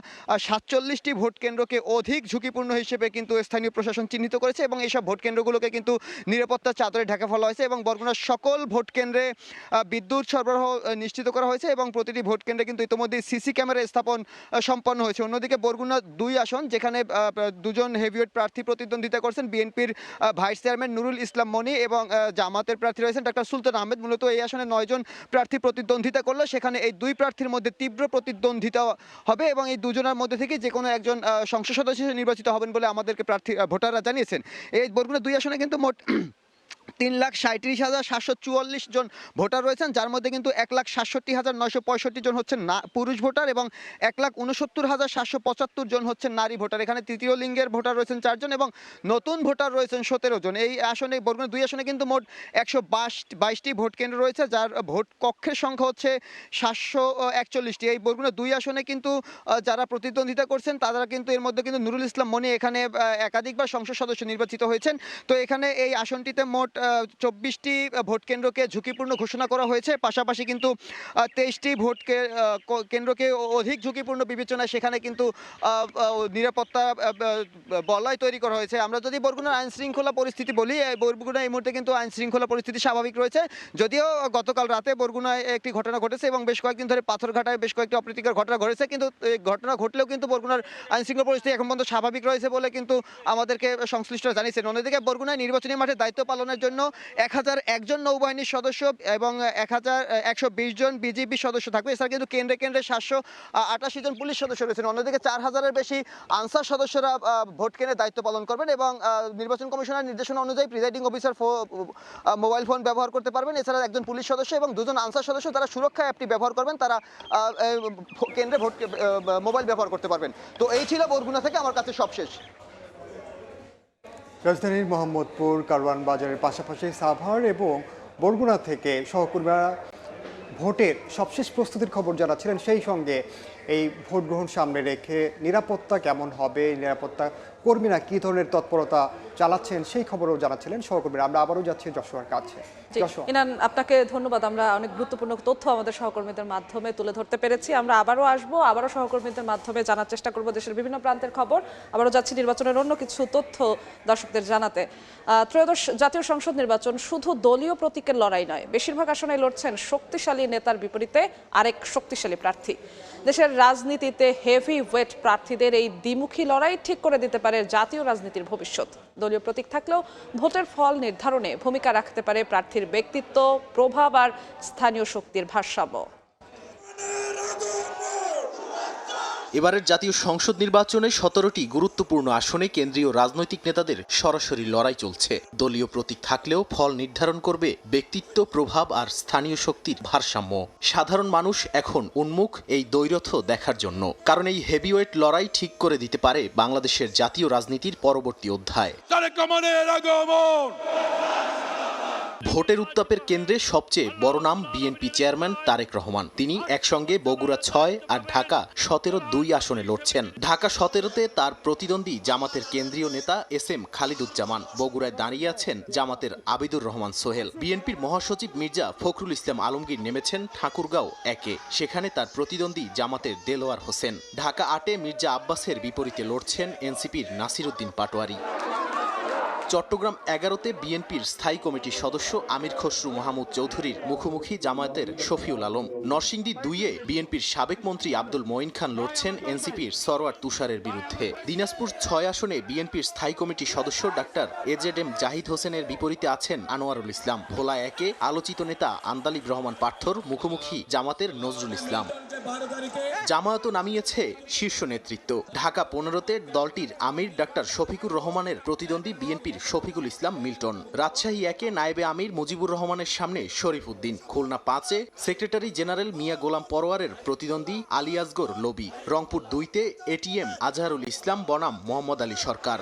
47টি ভোট কেন্দ্রকে অধিক ঝুঁকিপূর্ণ হিসেবে কিন্তু স্থানীয় প্রশাসন চিহ্নিত করেছে এবং এইসব ভোট কেন্দ্রগুলোকে কিন্তু নিরাপত্তার চাদরে ঢাকা ফেলা হয়েছে এবং বরগুনার সকল ভোট কেন্দ্রে বিদ্যুৎ সরবরাহ নিশ্চিত করা হয়েছে এবং প্রতিটি ভোট কেন্দ্রে কিন্তু ইতিমধ্যে সিসি ক্যামেরা স্থাপন সম্পন্ন হয়েছে। অন্যদিকে বরগুনা 2 আসন, যেখানে 2 জন হেভিওয়েট প্রার্থী প্রতিদ্বন্দ্বিতা করছেন, বিএনপির ভাইস চেয়ারম্যান নুরুল ইসলাম মনি এবং জামাতের প্রার্থী রয়েছেন ডাক্তার সুলতান আহমেদ। মূলত এই আসনে 9 জন প্রার্থী প্রতিদ্বন্দ্বিতা করলে সেখানে এই 2 প্রার্থীর মধ্যে তীব্র প্রতিদ্বন্দ্বিতা হবে এবং এই 2 জনের মধ্যে থেকে যে কোনো একজন সংসদ সদস্য নির্বাচিত হবেন বলে আমাদেরকে ভোটাররা জানিয়েছেন। এই বরগুনা 2 আসনে কিন্তু মোট 3,37,744 জন ভোটার রয়েছেন, যার মধ্যে কিন্তু 1,67,965 জন হচ্ছেন পুরুষ ভোটার এবং 1,69,775 জন হচ্ছেন নারী ভোটার। এখানে তৃতীয় লিঙ্গের ভোটার রয়েছেন 4 জন এবং নতুন ভোটার রয়েছেন 17 জন। এই আসনে বরগুনা 2 আসনে কিন্তু মোট 122টি ভোট কেন্দ্র রয়েছে, যার ভোট কক্ষের সংখ্যা হচ্ছে 741টি। এই বরগুনা 2 আসনে কিন্তু যারা প্রতিদ্বন্দ্বিতা করছেন তারা কিন্তু এর মধ্যে কিন্তু নুরুল ইসলাম মনি এখানে একাধিকবার সংসদ সদস্য নির্বাচিত হয়েছেন। তো এখানে এই আসনটিতে মোট 24টি ভোট কেন্দ্রকে ঝুঁকিপূর্ণ ঘোষণা করা হয়েছে। পাশাপাশি কিন্তু 23টি ভোট কেন্দ্রকে অধিক ঝুঁকিপূর্ণ বিবেচনায় সেখানে কিন্তু নিরাপত্তা বলয় তৈরি করা হয়েছে। আমরা যদি বরগুনার আইন শৃঙ্খলা পরিস্থিতি বলি, বরগুনা এই মুহূর্তে কিন্তু আইন শৃঙ্খলা পরিস্থিতি স্বাভাবিক রয়েছে। যদিও গতকাল রাতে বরগুনায় একটি ঘটনা ঘটেছে এবং বেশ কয়েকদিন ধরে পাথরঘাটায় বেশ কয়েকটি অপ্রীতিকর ঘটনা ঘটেছে, কিন্তু এই ঘটনা ঘটলেও কিন্তু বরগুনার আইন শৃঙ্খলা পরিস্থিতি এখন পর্যন্ত স্বাভাবিক রয়েছে বলে কিন্তু আমাদেরকে সংশ্লিষ্টরা জানিয়েছেন। অন্যদিকে বরগুনায় নির্বাচনী মাঠে দায়িত্ব পালনের জন্য 1001 জন নৌবাহিনীর সদস্য এবং 120 জন বিজিবি সদস্য থাকবে। এছাড়া কিন্তু কেন্দ্রে কেন্দ্রে 788 জন পুলিশ সদস্য রয়েছেন। অন্যদিকে 4000-এর বেশি আনসার সদস্যরা ভোট কেন্দ্রে দায়িত্ব পালন করবেন এবং নির্বাচন কমিশনের নির্দেশনা অনুযায়ী প্রিজাইডিং অফিসার মোবাইল ফোন ব্যবহার করতে পারবেন। এছাড়া একজন পুলিশ সদস্য এবং 2 জন আনসার সদস্য তারা সুরক্ষা অ্যাপটি ব্যবহার করবেন, তারা কেন্দ্রে ভোট মোবাইল ব্যবহার করতে পারবেন। তো এই ছিল বরগুনা থেকে আমার কাছে সবশেষ। রাজধানীর মোহাম্মদপুর, কারওয়ান বাজারের পাশাপাশি সাভার এবং বরগুনা থেকে সহকর্মীরা ভোটের সবশেষ প্রস্তুতির খবর জানাচ্ছিলেন। সেই সঙ্গে এই ভোট গ্রহণ সামনে রেখে নিরাপত্তা কেমন হবে, নিরাপত্তা কর্মীরা কী ধরনের তৎপরতা চালাচ্ছেন সেই খবরও জানাচ্ছিলেন সহকর্মীরা। আমরা আবারও যাচ্ছি যশোয়ার কাছে। ইনান, আপনাকে ধন্যবাদ। আমরা অনেক গুরুত্বপূর্ণ তথ্য আমাদের সহকর্মীদের মাধ্যমে তুলে ধরতে পেরেছি। আমরা আবারও আসবো, আবারও সহকর্মীদের মাধ্যমে জানার চেষ্টা করব দেশের বিভিন্ন প্রান্তের খবর। আবারও যাচ্ছি নির্বাচনের অন্য কিছু তথ্য দর্শকদের জানাতে। ত্রয়োদশ জাতীয় সংসদ নির্বাচন শুধু দলীয় প্রতীকের লড়াই নয়, বেশিরভাগ আসনে লড়ছেন শক্তিশালী নেতার বিপরীতে আরেক শক্তিশালী প্রার্থী। দেশের রাজনীতিতে হেভি ওয়েট প্রার্থীদের এই দ্বিমুখী লড়াই ঠিক করে দিতে পারে জাতীয় রাজনীতির ভবিষ্যৎ। দলীয় প্রতীক থাকলেও ভোটের ফল নির্ধারণে ভূমিকা রাখতে পারে প্রার্থীর ব্যক্তিত্ব, প্রভাব আর স্থানীয় শক্তির ভারসাম্য। এবারের জাতীয় সংসদ নির্বাচনে 17টি গুরুত্বপূর্ণ আসনে কেন্দ্রীয় রাজনৈতিক নেতাদের সরাসরি লড়াই চলছে। দলীয় প্রতীক থাকলেও ফল নির্ধারণ করবে ব্যক্তিত্ব, প্রভাব আর স্থানীয় শক্তির ভারসাম্য। সাধারণ মানুষ এখন উন্মুখ এই দ্বৈরথ দেখার জন্য, কারণ এই হেভিওয়েট লড়াই ঠিক করে দিতে পারে বাংলাদেশের জাতীয় রাজনীতির পরবর্তী অধ্যায়। ভোটের উত্তাপের কেন্দ্রে সবচেয়ে বড় নাম বিএনপি চেয়ারম্যান তারেক রহমান। তিনি একসঙ্গে বগুড়া 6 আর ঢাকা 17 2 আসনে লড়ছেন। ঢাকা 17-তে তার প্রতিদ্বন্দ্বী জামাতের কেন্দ্রীয় নেতা SM খালিদুজ্জামান। বগুড়ায় দাঁড়িয়ে আছেন জামাতের আবিদুর রহমান সোহেল। বিএনপির মহাসচিব মির্জা ফখরুল ইসলাম আলমগীর নেমেছেন ঠাকুরগাঁও 1-এ, সেখানে তার প্রতিদ্বন্দ্বী জামাতের দেলোয়ার হোসেন। ঢাকা 8-এ মির্জা আব্বাসের বিপরীতে লড়ছেন এনসিপির নাসিরউদ্দিন পাটোয়ারি। চট্টগ্রাম 11-তে বিএনপির স্থায়ী কমিটির সদস্য আমির খসরু মাহমুদ চৌধুরীর মুখোমুখি জামায়াতের শফিউল আলম। নরসিংদী 2-এ বিএনপির সাবেক মন্ত্রী আব্দুল মঈন খান লড়ছেন এনসিপির সরওয়ার তুষারের বিরুদ্ধে। দিনাজপুর 6 আসনে বিএনপির স্থায়ী কমিটির সদস্য ডাক্তার এজেডএম জাহিদ হোসেনের বিপরীতে আছেন আনোয়ারুল ইসলাম। ভোলা 1-এ আলোচিত নেতা আন্দালিব রহমান পার্থর মুখোমুখি জামাতের নজরুল ইসলাম। জামায়াতও নামিয়েছে শীর্ষ নেতৃত্ব। ঢাকা 15-তে দলটির আমির ডাক্তার শফিকুর রহমানের প্রতিদ্বন্দ্বী বিএনপির শফিকুল ইসলাম মিল্টন। রাজশাহী 1-এ নায়েবে আমির মুজিবুর রহমানের সামনে শরীফ উদ্দিন। খুলনা 5-এ সেক্রেটারি জেনারেল মিয়া গোলাম পরোয়ারের প্রতিদ্বন্দ্বী আলী আসগর লবি। রংপুর 2-তে এটিএম আজহারুল ইসলাম বনাম মোহাম্মদ আলী সরকার।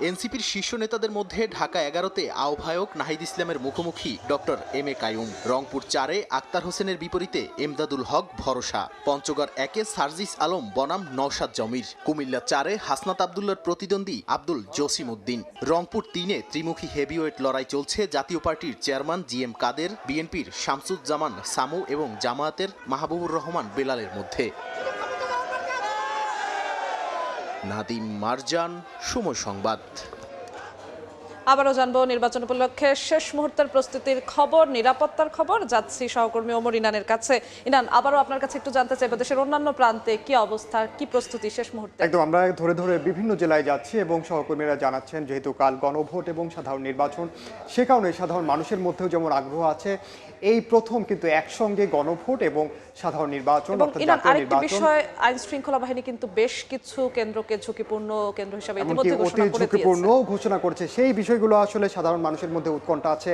এনসিপির শীর্ষ নেতাদের মধ্যে ঢাকা 11-তে আহ্বায়ক নাহিদ ইসলামের মুখোমুখি doctor M A Qayyum. Rangpur 4-এ Akter হোসেনের বিপরীতে এমদাদুল হক ভরসা। পঞ্চগড় 1-এ সার্জিস আলম বনাম নওশাদ জমির। কুমিল্লা 4-এ হাসনাত আবদুল্লার প্রতিদ্বন্দ্বী আব্দুল জসিম উদ্দিন। রংপুর 3-এ ত্রিমুখী হেভিওয়েট লড়াই চলছে জাতীয় পার্টির চেয়ারম্যান জিএম কাদের, বিএনপির শামসুজ্জামান সামু এবং জামায়াতের মাহবুবুর রহমান বেলালের মধ্যে। নাদিম মারজান, সময় সংবাদ। আবারও জানবো নির্বাচন উপলক্ষে শেষ মুহূর্তের প্রস্তুতির খবর, নিরাপত্তার খবর। যাচ্ছি সহকর্মী ওমর ইনানের কাছে। ইনান, আবারও আপনার কাছে একটু জানতে চাইবো দেশের অন্যান্য প্রান্তে কি অবস্থা, কি প্রস্তুতি শেষ মুহূর্তে? একদম, আমরা ধরে ধরে বিভিন্ন জেলায় যাচ্ছি এবং সহকর্মীরা জানাচ্ছেন যেহেতু কাল গণভোট এবং সাধারণ নির্বাচন, সে কারণে সাধারণ মানুষের মধ্যেও যেমন আগ্রহ আছে, এই প্রথম কিন্তু একসঙ্গে গণভোট এবং সাধারণ নির্বাচন। আরেকটি বিষয়, আইন শৃঙ্খলা বাহিনী কিন্তু বেশ কিছু কেন্দ্রকে ঝুঁকিপূর্ণ কেন্দ্র হিসেবে ইতিমধ্যে ঘোষণা করেছে। সেই বিষয়গুলো আসলে সাধারণ মানুষের মধ্যে উৎকণ্ঠা আছে।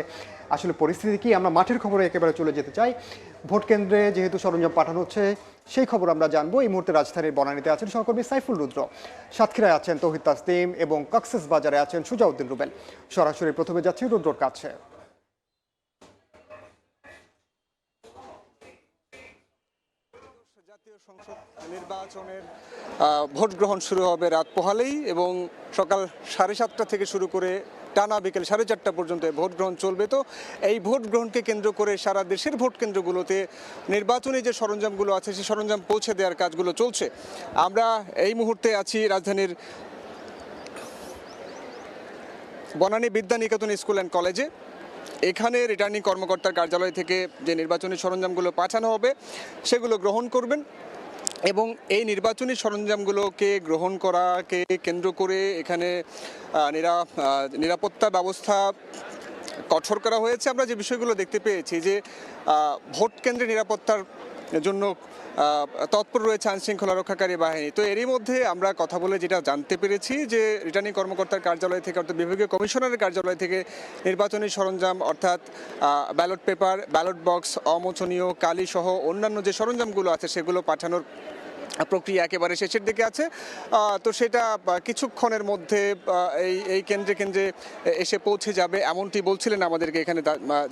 আসলে পরিস্থিতি কি, আমরা মাঠের খবরে একেবারে চলে যেতে চাই। ভোট কেন্দ্রে যেহেতু সরঞ্জাম পাঠানো হচ্ছে, সেই খবর আমরা জানবো। এই মুহূর্তে রাজধানীর বনানীতে আছেন সহকর্মী সাইফুল রুদ্র, সাতক্ষীরায় আছেন তৌহিদ তাসলিম এবং কক্সেস বাজারে আছেন সুজাউদ্দিন রুবেল। সরাসরি প্রথমে যাচ্ছি রুদ্রর কাছে। জাতীয় সংসদ নির্বাচনের ভোট গ্রহণ শুরু হবে রাত পোহালেই এবং সকাল 7:30 থেকে শুরু করে টানা বিকেল 4:30 পর্যন্ত ভোট গ্রহণ চলবে। তো এই ভোট গ্রহণকে কেন্দ্র করে সারা দেশের ভোট কেন্দ্রগুলোতে নির্বাচনী যে সরঞ্জামগুলো আছে সেই সরঞ্জাম পৌঁছে দেওয়ার কাজগুলো চলছে। আমরা এই মুহূর্তে আছি রাজধানীর বনানী বিদ্যানিকেতন স্কুল অ্যান্ড কলেজে। এখানে রিটার্নিং কর্মকর্তার কার্যালয় থেকে যে নির্বাচনী সরঞ্জামগুলো পাঠানো হবে সেগুলো গ্রহণ করবেন এবং এই নির্বাচনী সরঞ্জামগুলোকে গ্রহণ করাকে কেন্দ্র করে এখানে নিরাপত্তা ব্যবস্থা কঠোর করা হয়েছে। আমরা যে বিষয়গুলো দেখতে পেয়েছি যে ভোট কেন্দ্রে নিরাপত্তার জন্য তৎপর রয়েছে আইনশৃঙ্খলা রক্ষাকারী বাহিনী। তো এরই মধ্যে আমরা কথা বলে যেটা জানতে পেরেছি যে রিটার্নিং কর্মকর্তার কার্যালয় থেকে অর্থাৎ বিভাগীয় কমিশনারের কার্যালয় থেকে নির্বাচনী সরঞ্জাম অর্থাৎ ব্যালট পেপার, ব্যালট বক্স, অমোচনীয় কালি সহ অন্যান্য যে সরঞ্জামগুলো আছে সেগুলো পাঠানোর প্রক্রিয়া একেবারে শেষের দিকে আছে। তো সেটা কিছুক্ষণের মধ্যে এই কেন্দ্রে কেন্দ্রে এসে পৌঁছে যাবে এমনটি বলছিলেন আমাদেরকে এখানে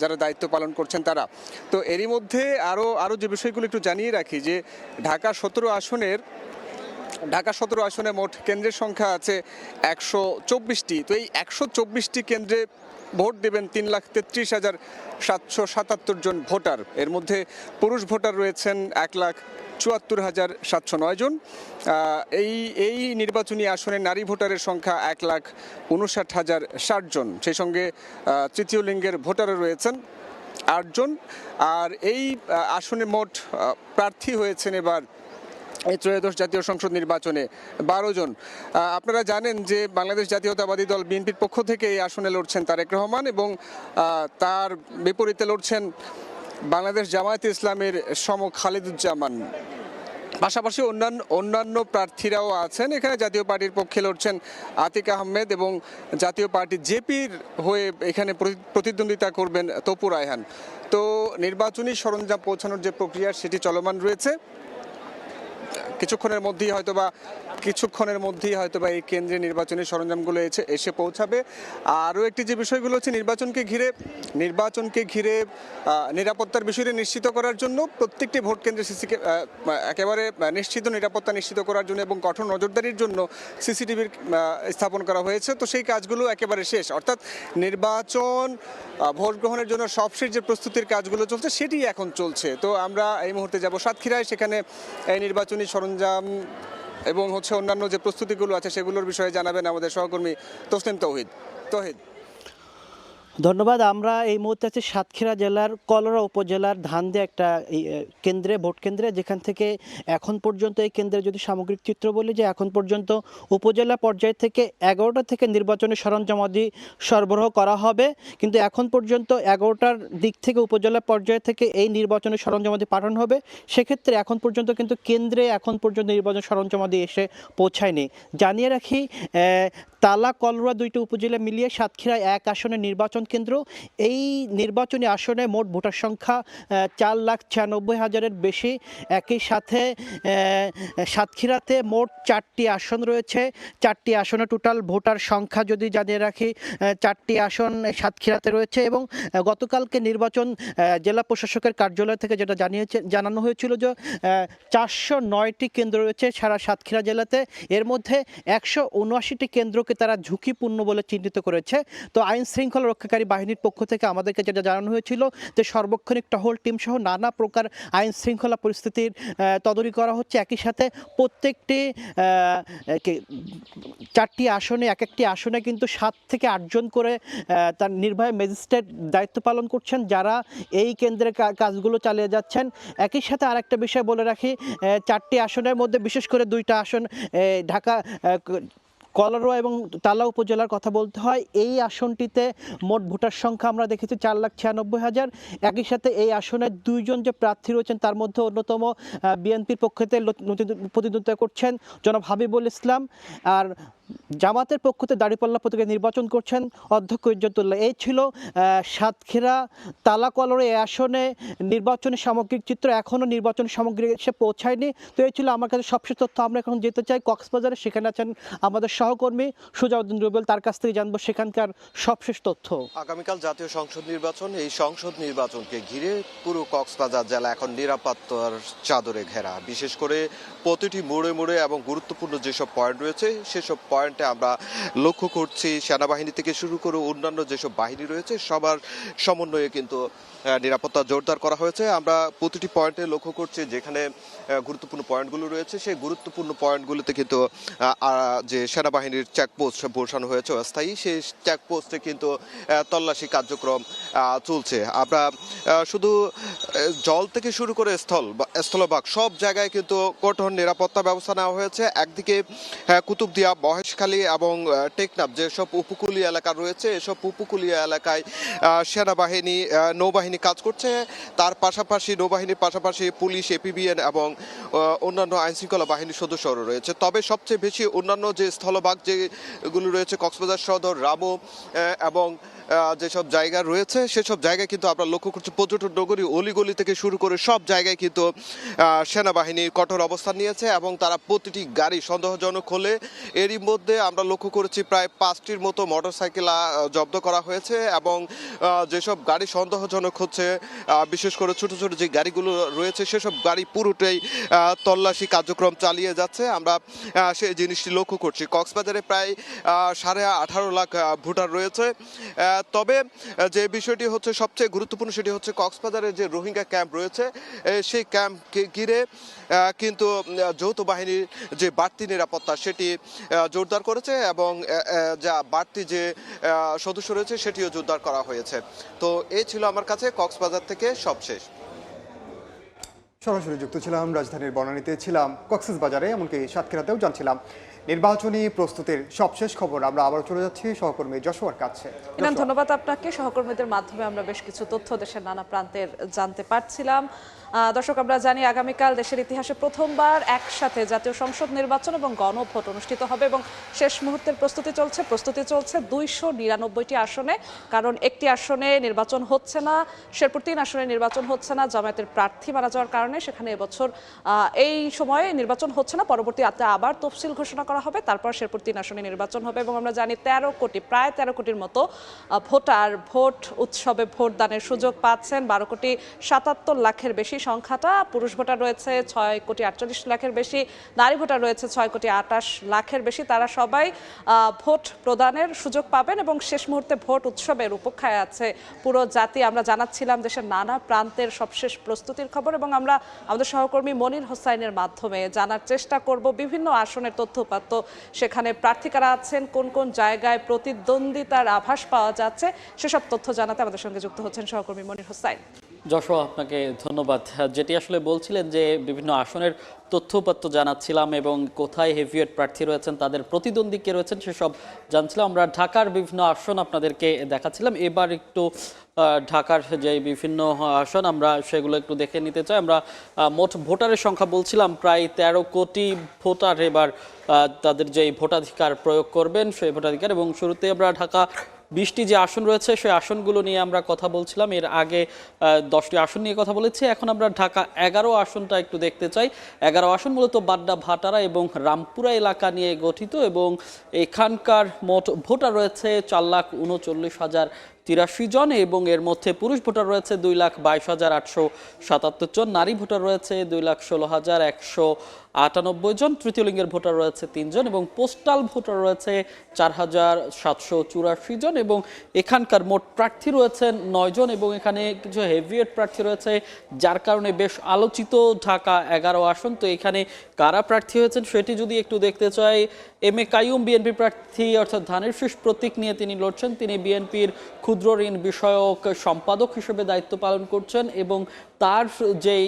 যারা দায়িত্ব পালন করছেন তারা। তো এরই মধ্যে আরও যে বিষয়গুলো একটু জানিয়ে রাখি যে ঢাকা 17 আসনে মোট কেন্দ্রের সংখ্যা আছে 124টি। তো এই 124টি কেন্দ্রে ভোট দেবেন 3,33,777 জন ভোটার। এর মধ্যে পুরুষ ভোটার রয়েছেন 1,74,709 জন। এই নির্বাচনী আসনে নারী ভোটারের সংখ্যা 1,59,060 জন। সেই সঙ্গে তৃতীয় লিঙ্গের ভোটারও রয়েছেন 8 জন। আর এই আসনে মোট প্রার্থী হয়েছেন এবার এই ত্রয়োদশ জাতীয় সংসদ নির্বাচনে 12 জন। আপনারা জানেন যে বাংলাদেশ জাতীয়তাবাদী দল বিএনপির পক্ষ থেকে এই আসনে লড়ছেন তারেক রহমান এবং তার বিপরীতে লড়ছেন বাংলাদেশ জামায়াতে ইসলামের সম খালিদুজ্জামান। পাশাপাশি অন্যান্য প্রার্থীরাও আছেন। এখানে জাতীয় পার্টির পক্ষে লড়ছেন আতিক আহমেদ এবং জাতীয় পার্টি জেপির হয়ে এখানে প্রতিদ্বন্দ্বিতা করবেন তপু রায়হান। তো নির্বাচনী সরঞ্জাম পৌঁছানোর যে প্রক্রিয়া সেটি চলমান রয়েছে। কিছুক্ষণের মধ্যেই হয়তোবা এই কেন্দ্রে নির্বাচনী সরঞ্জামগুলো এসে পৌঁছাবে। আরও একটি যে বিষয়গুলো হচ্ছে নির্বাচনকে ঘিরে নিরাপত্তার বিষয়টি নিশ্চিত করার জন্য প্রত্যেকটি ভোট কেন্দ্রে একেবারে নিশ্চিত নিরাপত্তা নিশ্চিত করার জন্য এবং কঠোর নজরদারির জন্য সিসিটিভির স্থাপন করা হয়েছে। তো সেই কাজগুলো একেবারে শেষ, অর্থাৎ নির্বাচন ভোট গ্রহণের জন্য সবশেষ যে প্রস্তুতির কাজগুলো চলছে সেটি এখন চলছে। তো আমরা এই মুহূর্তে যাব সাতক্ষীরায়, সেখানে এই নির্বাচনী সরঞ্জাম এবং হচ্ছে অন্যান্য যে প্রস্তুতিগুলো আছে সেগুলোর বিষয়ে জানাবেন আমাদের সহকর্মী তসলিম তৌহিদ। ধন্যবাদ। আমরা এই মুহূর্তে আছি সাতক্ষীরা জেলার কলরা উপজেলার ধানদে একটা কেন্দ্রে, ভোট কেন্দ্রে, যেখান থেকে এখন পর্যন্ত এই কেন্দ্রে যদি সামগ্রিক চিত্র বলি যে এখন পর্যন্ত উপজেলা পর্যায় থেকে 11টা থেকে নির্বাচনী সরঞ্জামাদি সরবরাহ করা হবে, কিন্তু এখন পর্যন্ত 11টার দিক থেকে উপজেলা পর্যায় থেকে এই নির্বাচনী সরঞ্জামাদি পাঠানো হবে। সেক্ষেত্রে এখন পর্যন্ত কিন্তু কেন্দ্রে এখন পর্যন্ত নির্বাচন সরঞ্জামাদি এসে পৌঁছায়নি। জানিয়ে রাখি তালা কলরা দুইটি উপজেলা মিলিয়ে সাতক্ষীরা 1 আসনের নির্বাচন কেন্দ্র। এই নির্বাচনী আসনে মোট ভোটার সংখ্যা 4,96,000-এর বেশি। একই সাথে সাতক্ষীরাতে মোট 4টি আসন রয়েছে। 4টি আসনে টোটাল ভোটার সংখ্যা যদি জানিয়ে রাখি 4টি আসন সাতক্ষীরাতে রয়েছে। এবং গতকালকে নির্বাচন জেলা প্রশাসকের কার্যালয় থেকে যেটা জানানো হয়েছিল যে 409টি কেন্দ্র রয়েছে সারা সাতক্ষীরা জেলাতে। এর মধ্যে 179টি কেন্দ্রকে তারা ঝুঁকিপূর্ণ বলে চিহ্নিত করেছে। তো আইন শৃঙ্খলা রক্ষাকারী বাহিনীর পক্ষ থেকে আমাদেরকে যেটা জানানো হয়েছিল যে সার্বক্ষণিক টহল টিম সহ নানা প্রকার আইন শৃঙ্খলা পরিস্থিতির তদারকি করা হচ্ছে। একই সাথে প্রত্যেকটি 4টি আসনে এক একটি আসনে কিন্তু 7 থেকে 8 জন করে তার নির্বাহী ম্যাজিস্ট্রেট দায়িত্ব পালন করছেন, যারা এই কেন্দ্রের কাজগুলো চালিয়ে যাচ্ছেন। একই সাথে আরেকটা বিষয় বলে রাখি, 4টি আসনের মধ্যে বিশেষ করে 2টা আসন ঢাকা কলরা এবং তালা উপজেলার কথা বলতে হয়। এই আসনটিতে মোট ভোটার সংখ্যা আমরা দেখেছি 4,96,000। একই সাথে এই আসনে 2 জন যে প্রার্থী রয়েছেন তার মধ্যে অন্যতম বিএনপির পক্ষ থেকে প্রতিদ্বন্দ্বিতা করছেন জনাব হাবিবুল ইসলাম, আর জামাতের পক্ষ থেকে দাঁড়িপাল্লা প্রতীকে নির্বাচন করছেন অধ্যক্ষ ইজ্জতুল্লাহ। এই ছিল সাতক্ষীরা তালা কলরা এই আসনে নির্বাচনী সামগ্রিক চিত্র। এখনও নির্বাচনী সামগ্রী এসে পৌঁছায়নি। তো এই ছিল আমার কাছে সবশেষ তথ্য। আমরা এখন যেতে চাই কক্সবাজারে, সেখানে আছেন আমাদের সহকর্মী সুজাউদ্দিন রুবেল, তার কাছ থেকে জানবো সেখানকার সবশেষ তথ্য। আগামীকাল জাতীয় সংসদ নির্বাচন, এই সংসদ নির্বাচনকে ঘিরে পুরো কক্সবাজার জেলা এখন নিরাপত্তার চাদরে ঘেরা। বিশেষ করে প্রতিটি মোড়ে মোড়ে এবং গুরুত্বপূর্ণ যেসব পয়েন্ট রয়েছে সেসব পয়েন্টে আমরা লক্ষ্য করছি সেনাবাহিনী থেকে শুরু করে অন্যান্য যেসব বাহিনী রয়েছে সবার সমন্বয়ে কিন্তু নিরাপত্তা জোরদার করা হয়েছে। আমরা প্রতিটি পয়েন্টে লক্ষ্য করছি যেখানে গুরুত্বপূর্ণ পয়েন্টগুলো রয়েছে সেই গুরুত্বপূর্ণ পয়েন্টগুলোতে কিন্তু যে সেনাবাহিনীর চেকপোস্ট বসানো হয়েছে অস্থায়ী, সেই চেকপোস্টে কিন্তু তল্লাশি কার্যক্রম চলছে। আমরা শুধু জল থেকে শুরু করে স্থলভাগ সব জায়গায় কিন্তু কঠোর নিরাপত্তা ব্যবস্থা নেওয়া হয়েছে। একদিকে কুতুবদিয়া, মহেশখালী এবং টেকনাফ যেসব উপকূলীয় এলাকা রয়েছে এসব উপকূলীয় এলাকায় সেনাবাহিনী, নৌবাহিনী কাজ করছে। তার পাশাপাশি নৌবাহিনীর পাশাপাশি পুলিশ, এপিবিএন এবং অন্যান্য আইনশৃঙ্খলা বাহিনীর সদস্যরা রয়েছে। তবে সবচেয়ে বেশি অন্যান্য যে স্থলভাগ যেগুলো রয়েছে কক্সবাজার সদর, রামু এবং যেসব জায়গা রয়েছে সেসব জায়গায় কিন্তু আমরা লক্ষ্য করছি পর্যটন নগরী অলিগলি থেকে শুরু করে সব জায়গায় কিন্তু সেনাবাহিনী কঠোর অবস্থান নিয়েছে এবং তারা প্রতিটি গাড়ি সন্দেহজনক হলে এরই মধ্যে আমরা লক্ষ্য করেছি প্রায় 5টির মতো মোটরসাইকেল জব্দ করা হয়েছে। এবং যেসব গাড়ি সন্দেহজনক হচ্ছে, বিশেষ করে ছোট ছোট যে গাড়িগুলো রয়েছে সেসব গাড়ি পুরোটাই তল্লাশি কার্যক্রম চালিয়ে যাচ্ছে। আমরা সেই জিনিসটি লক্ষ্য করছি। কক্সবাজারে প্রায় 18.5 লাখ ভোটার রয়েছে। তবে যে বিষয়টি হচ্ছে সবচেয়ে গুরুত্বপূর্ণ সেটি হচ্ছে কক্সবাজারের যে রোহিঙ্গা ক্যাম্প রয়েছে সেই ক্যাম্পকে ঘিরে কিন্তু যৌথ বাহিনীর যে বাড়তি নিরাপত্তা সেটি জোরদার করেছে এবং যা বাড়তি যে সদস্য রয়েছে সেটিও জোরদার করা হয়েছে। তো এই ছিল আমার কাছে কক্সবাজার থেকে সবশেষ। সরাসরি যুক্ত ছিলাম রাজধানীর বনানীতে, ছিলাম কক্সবাজারে, এমনকি সাতক্ষীরাতেও জানছিলাম নির্বাচনী প্রস্তুতির সবশেষ খবর। আমরা আবার চলে যাচ্ছি সহকর্মী যশোয়ার কাছে। ধন্যবাদ আপনাকে। সহকর্মীদের মাধ্যমে আমরা বেশ কিছু তথ্য দেশের নানা প্রান্তের জানতে পারছিলাম। দর্শক, আমরা জানি আগামীকাল দেশের ইতিহাসে প্রথমবার একসাথে জাতীয় সংসদ নির্বাচন এবং গণভোট অনুষ্ঠিত হবে এবং শেষ মুহূর্তের প্রস্তুতি চলছে 299টি আসনে। কারণ একটি আসনে নির্বাচন হচ্ছে না, শেরপুর 3 আসনে নির্বাচন হচ্ছে না জামায়াতের প্রার্থী মারা যাওয়ার কারণে। সেখানে এবছর এই সময়ে নির্বাচন হচ্ছে না, পরবর্তীতে আবার তফসিল ঘোষণা করা করা হবে, তারপর শেরপুর 3 আসনে নির্বাচন হবে। এবং আমরা জানি প্রায় 13 কোটির মতো ভোটার ভোট উৎসবে ভোটদানের সুযোগ পাচ্ছেন। 12,77,00,000 বেশি সংখ্যাটা, পুরুষ ভোটার রয়েছে 6,48,00,000 বেশি, নারী ভোটার রয়েছে 6,28,00,000 বেশি। তারা সবাই ভোট প্রদানের সুযোগ পাবেন এবং শেষ মুহূর্তে ভোট উৎসবের উপেক্ষায় আছে পুরো জাতি। আমরা জানাচ্ছিলাম দেশের নানা প্রান্তের সবশেষ প্রস্তুতির খবর এবং আমরা আমাদের সহকর্মী মনির হোসাইনের মাধ্যমে জানার চেষ্টা করব বিভিন্ন আসনের তথ্যপাত্য, সেখানে প্রার্থী কারা আছেন, কোন কোন জায়গায় প্রতিদ্বন্দ্বিতার আভাস পাওয়া যাচ্ছে, সেসব তথ্য জানাতে আমাদের সঙ্গে যুক্ত হচ্ছেন সহকর্মী মনির হোসাইন। যশোর, আপনাকে ধন্যবাদ। যেটি আসলে বলছিলেন যে বিভিন্ন আসনের তথ্যপাত্র জানাচ্ছিলাম এবং কোথায় হেভিওয়েট প্রার্থী রয়েছেন, তাদের প্রতিদ্বন্দ্বী কে রয়েছেন সেসব জানছিলাম। আমরা ঢাকার বিভিন্ন আসন আপনাদেরকে দেখাচ্ছিলাম। এবার একটু ঢাকার যে বিভিন্ন আসন আমরা সেগুলো একটু দেখে নিতে চাই। আমরা মোট ভোটারের সংখ্যা বলছিলাম প্রায় 13 কোটি ভোটার এবার তাদের যে ভোটাধিকার প্রয়োগ করবেন সেই ভোটাধিকার। এবং শুরুতে আমরা ঢাকা 20টি যে আসন রয়েছে সেই আসনগুলো নিয়ে আমরা কথা বলছিলাম। এর আগে 10টি আসন নিয়ে কথা বলেছি। এখন আমরা ঢাকা 11 আসনটা একটু দেখতে চাই। 11 আসন মূলত বাড্ডা, ভাটারা এবং রামপুরা এলাকা নিয়ে গঠিত এবং এখানকার মোট ভোটার রয়েছে 4,39,083 জন এবং এর মধ্যে পুরুষ ভোটার রয়েছে 2,22,877 জন, নারী ভোটার রয়েছে 2,16,198 জন, তৃতীয় লিঙ্গের ভোটার রয়েছে 3 জন এবং পোস্টাল ভোটার রয়েছে 4,784 জন এবং এখানকার মোট প্রার্থী রয়েছেন 9 জন এবং এখানে কিছু হেভিওয়েট প্রার্থী রয়েছে যার কারণে বেশ আলোচিত ঢাকা 11 আসন। তো এখানে কারা প্রার্থী হয়েছেন সেটি যদি একটু দেখতে চাই, এম এ কাইয়ুম বিএনপি প্রার্থী, অর্থাৎ ধানের শীষ প্রতীক নিয়ে তিনি লড়ছেন। তিনি বিএনপির ক্ষুদ্র ঋণ বিষয়ক সম্পাদক হিসেবে দায়িত্ব পালন করছেন এবং তার যেই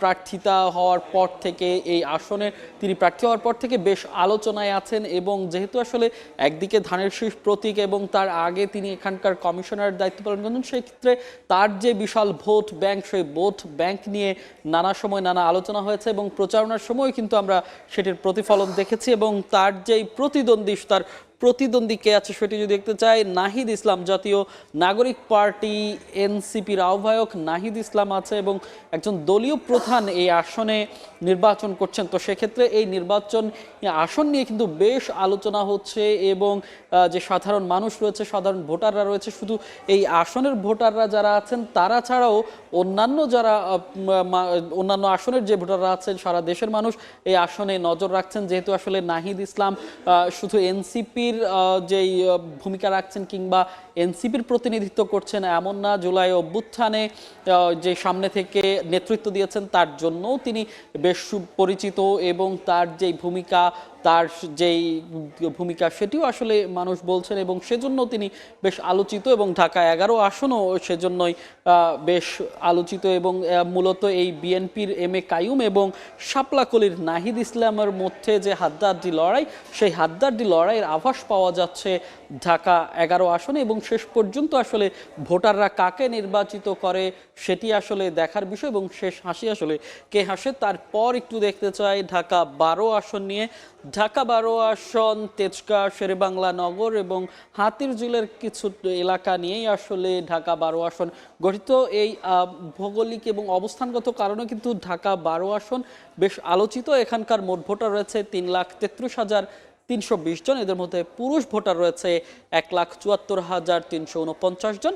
প্রার্থিতা হওয়ার পর থেকে এই আসনে তিনি প্রার্থী হওয়ার পর থেকে বেশ আলোচনায় আছেন এবং যেহেতু আসলে একদিকে ধানের শীষ প্রতীক এবং তার আগে তিনি এখানকার কমিশনার দায়িত্ব পালন করেন, সেই ক্ষেত্রে তার যে বিশাল ভোট ব্যাংক, সেই ভোট ব্যাংক নিয়ে নানা সময় নানা আলোচনা হয়েছে এবং প্রচারণার সময় কিন্তু আমরা সেটির প্রতিফলন দেখেছি। এবং তার যেই প্রতিদ্বন্দ্বী কে আছে সেটি যদি দেখতে চাই, নাহিদ ইসলাম, জাতীয় নাগরিক পার্টি এনসিপির আহ্বায়ক নাহিদ ইসলাম আছে এবং একজন দলীয় প্রধান এই আসনে নির্বাচন করছেন। তো সেক্ষেত্রে এই নির্বাচন আসন নিয়ে কিন্তু বেশ আলোচনা হচ্ছে এবং যে সাধারণ মানুষ রয়েছে, সাধারণ ভোটাররা রয়েছে, শুধু এই আসনের ভোটাররা যারা আছেন তারা ছাড়াও অন্যান্য আসনের যে ভোটাররা আছেন, সারা দেশের মানুষ এই আসনে নজর রাখছেন। যেহেতু আসলে নাহিদ ইসলাম শুধু এনসিপির যেই ভূমিকা রাখছেন কিংবা এনসিপির প্রতিনিধিত্ব করছেন এমন না, জুলাই অভ্যুত্থানে যে সামনে থেকে নেতৃত্ব দিয়েছেন তার জন্যও তিনি বেশ সুপরিচিত এবং তার যেই ভূমিকা সেটিও আসলে মানুষ বলছেন এবং সেজন্য তিনি বেশ আলোচিত এবং ঢাকা 11 আসনও সেজন্যই বেশ আলোচিত। এবং মূলত এই বিএনপির এম এ কাইয়ুম এবং শাপলাকলির নাহিদ ইসলামের মধ্যে যে হাড্ডাহাড্ডি লড়াই, সেই হাড্ডাহাড্ডি লড়াইয়ের আভাস পাওয়া যাচ্ছে ঢাকা 11 আসনে এবং শেষ পর্যন্ত আসলে ভোটাররা কাকে নির্বাচিত করে সেটি আসলে দেখার বিষয় এবং শেষ হাসি আসলে কে হাসে। তারপর একটু দেখতে চাই ঢাকা 12 আসন নিয়ে। ঢাকা 12 আসন তেজগাঁ, শেরেবাংলা নগর এবং হাতিরঝিলের কিছু এলাকা নিয়েই আসলে ঢাকা 12 আসন গঠিত। এই ভৌগোলিক এবং অবস্থানগত কারণে কিন্তু ঢাকা 12 আসন বেশ আলোচিত। এখানকার মোট ভোটার রয়েছে 3,33,320 জন, এদের মধ্যে পুরুষ ভোটার রয়েছে 1,74,349 জন,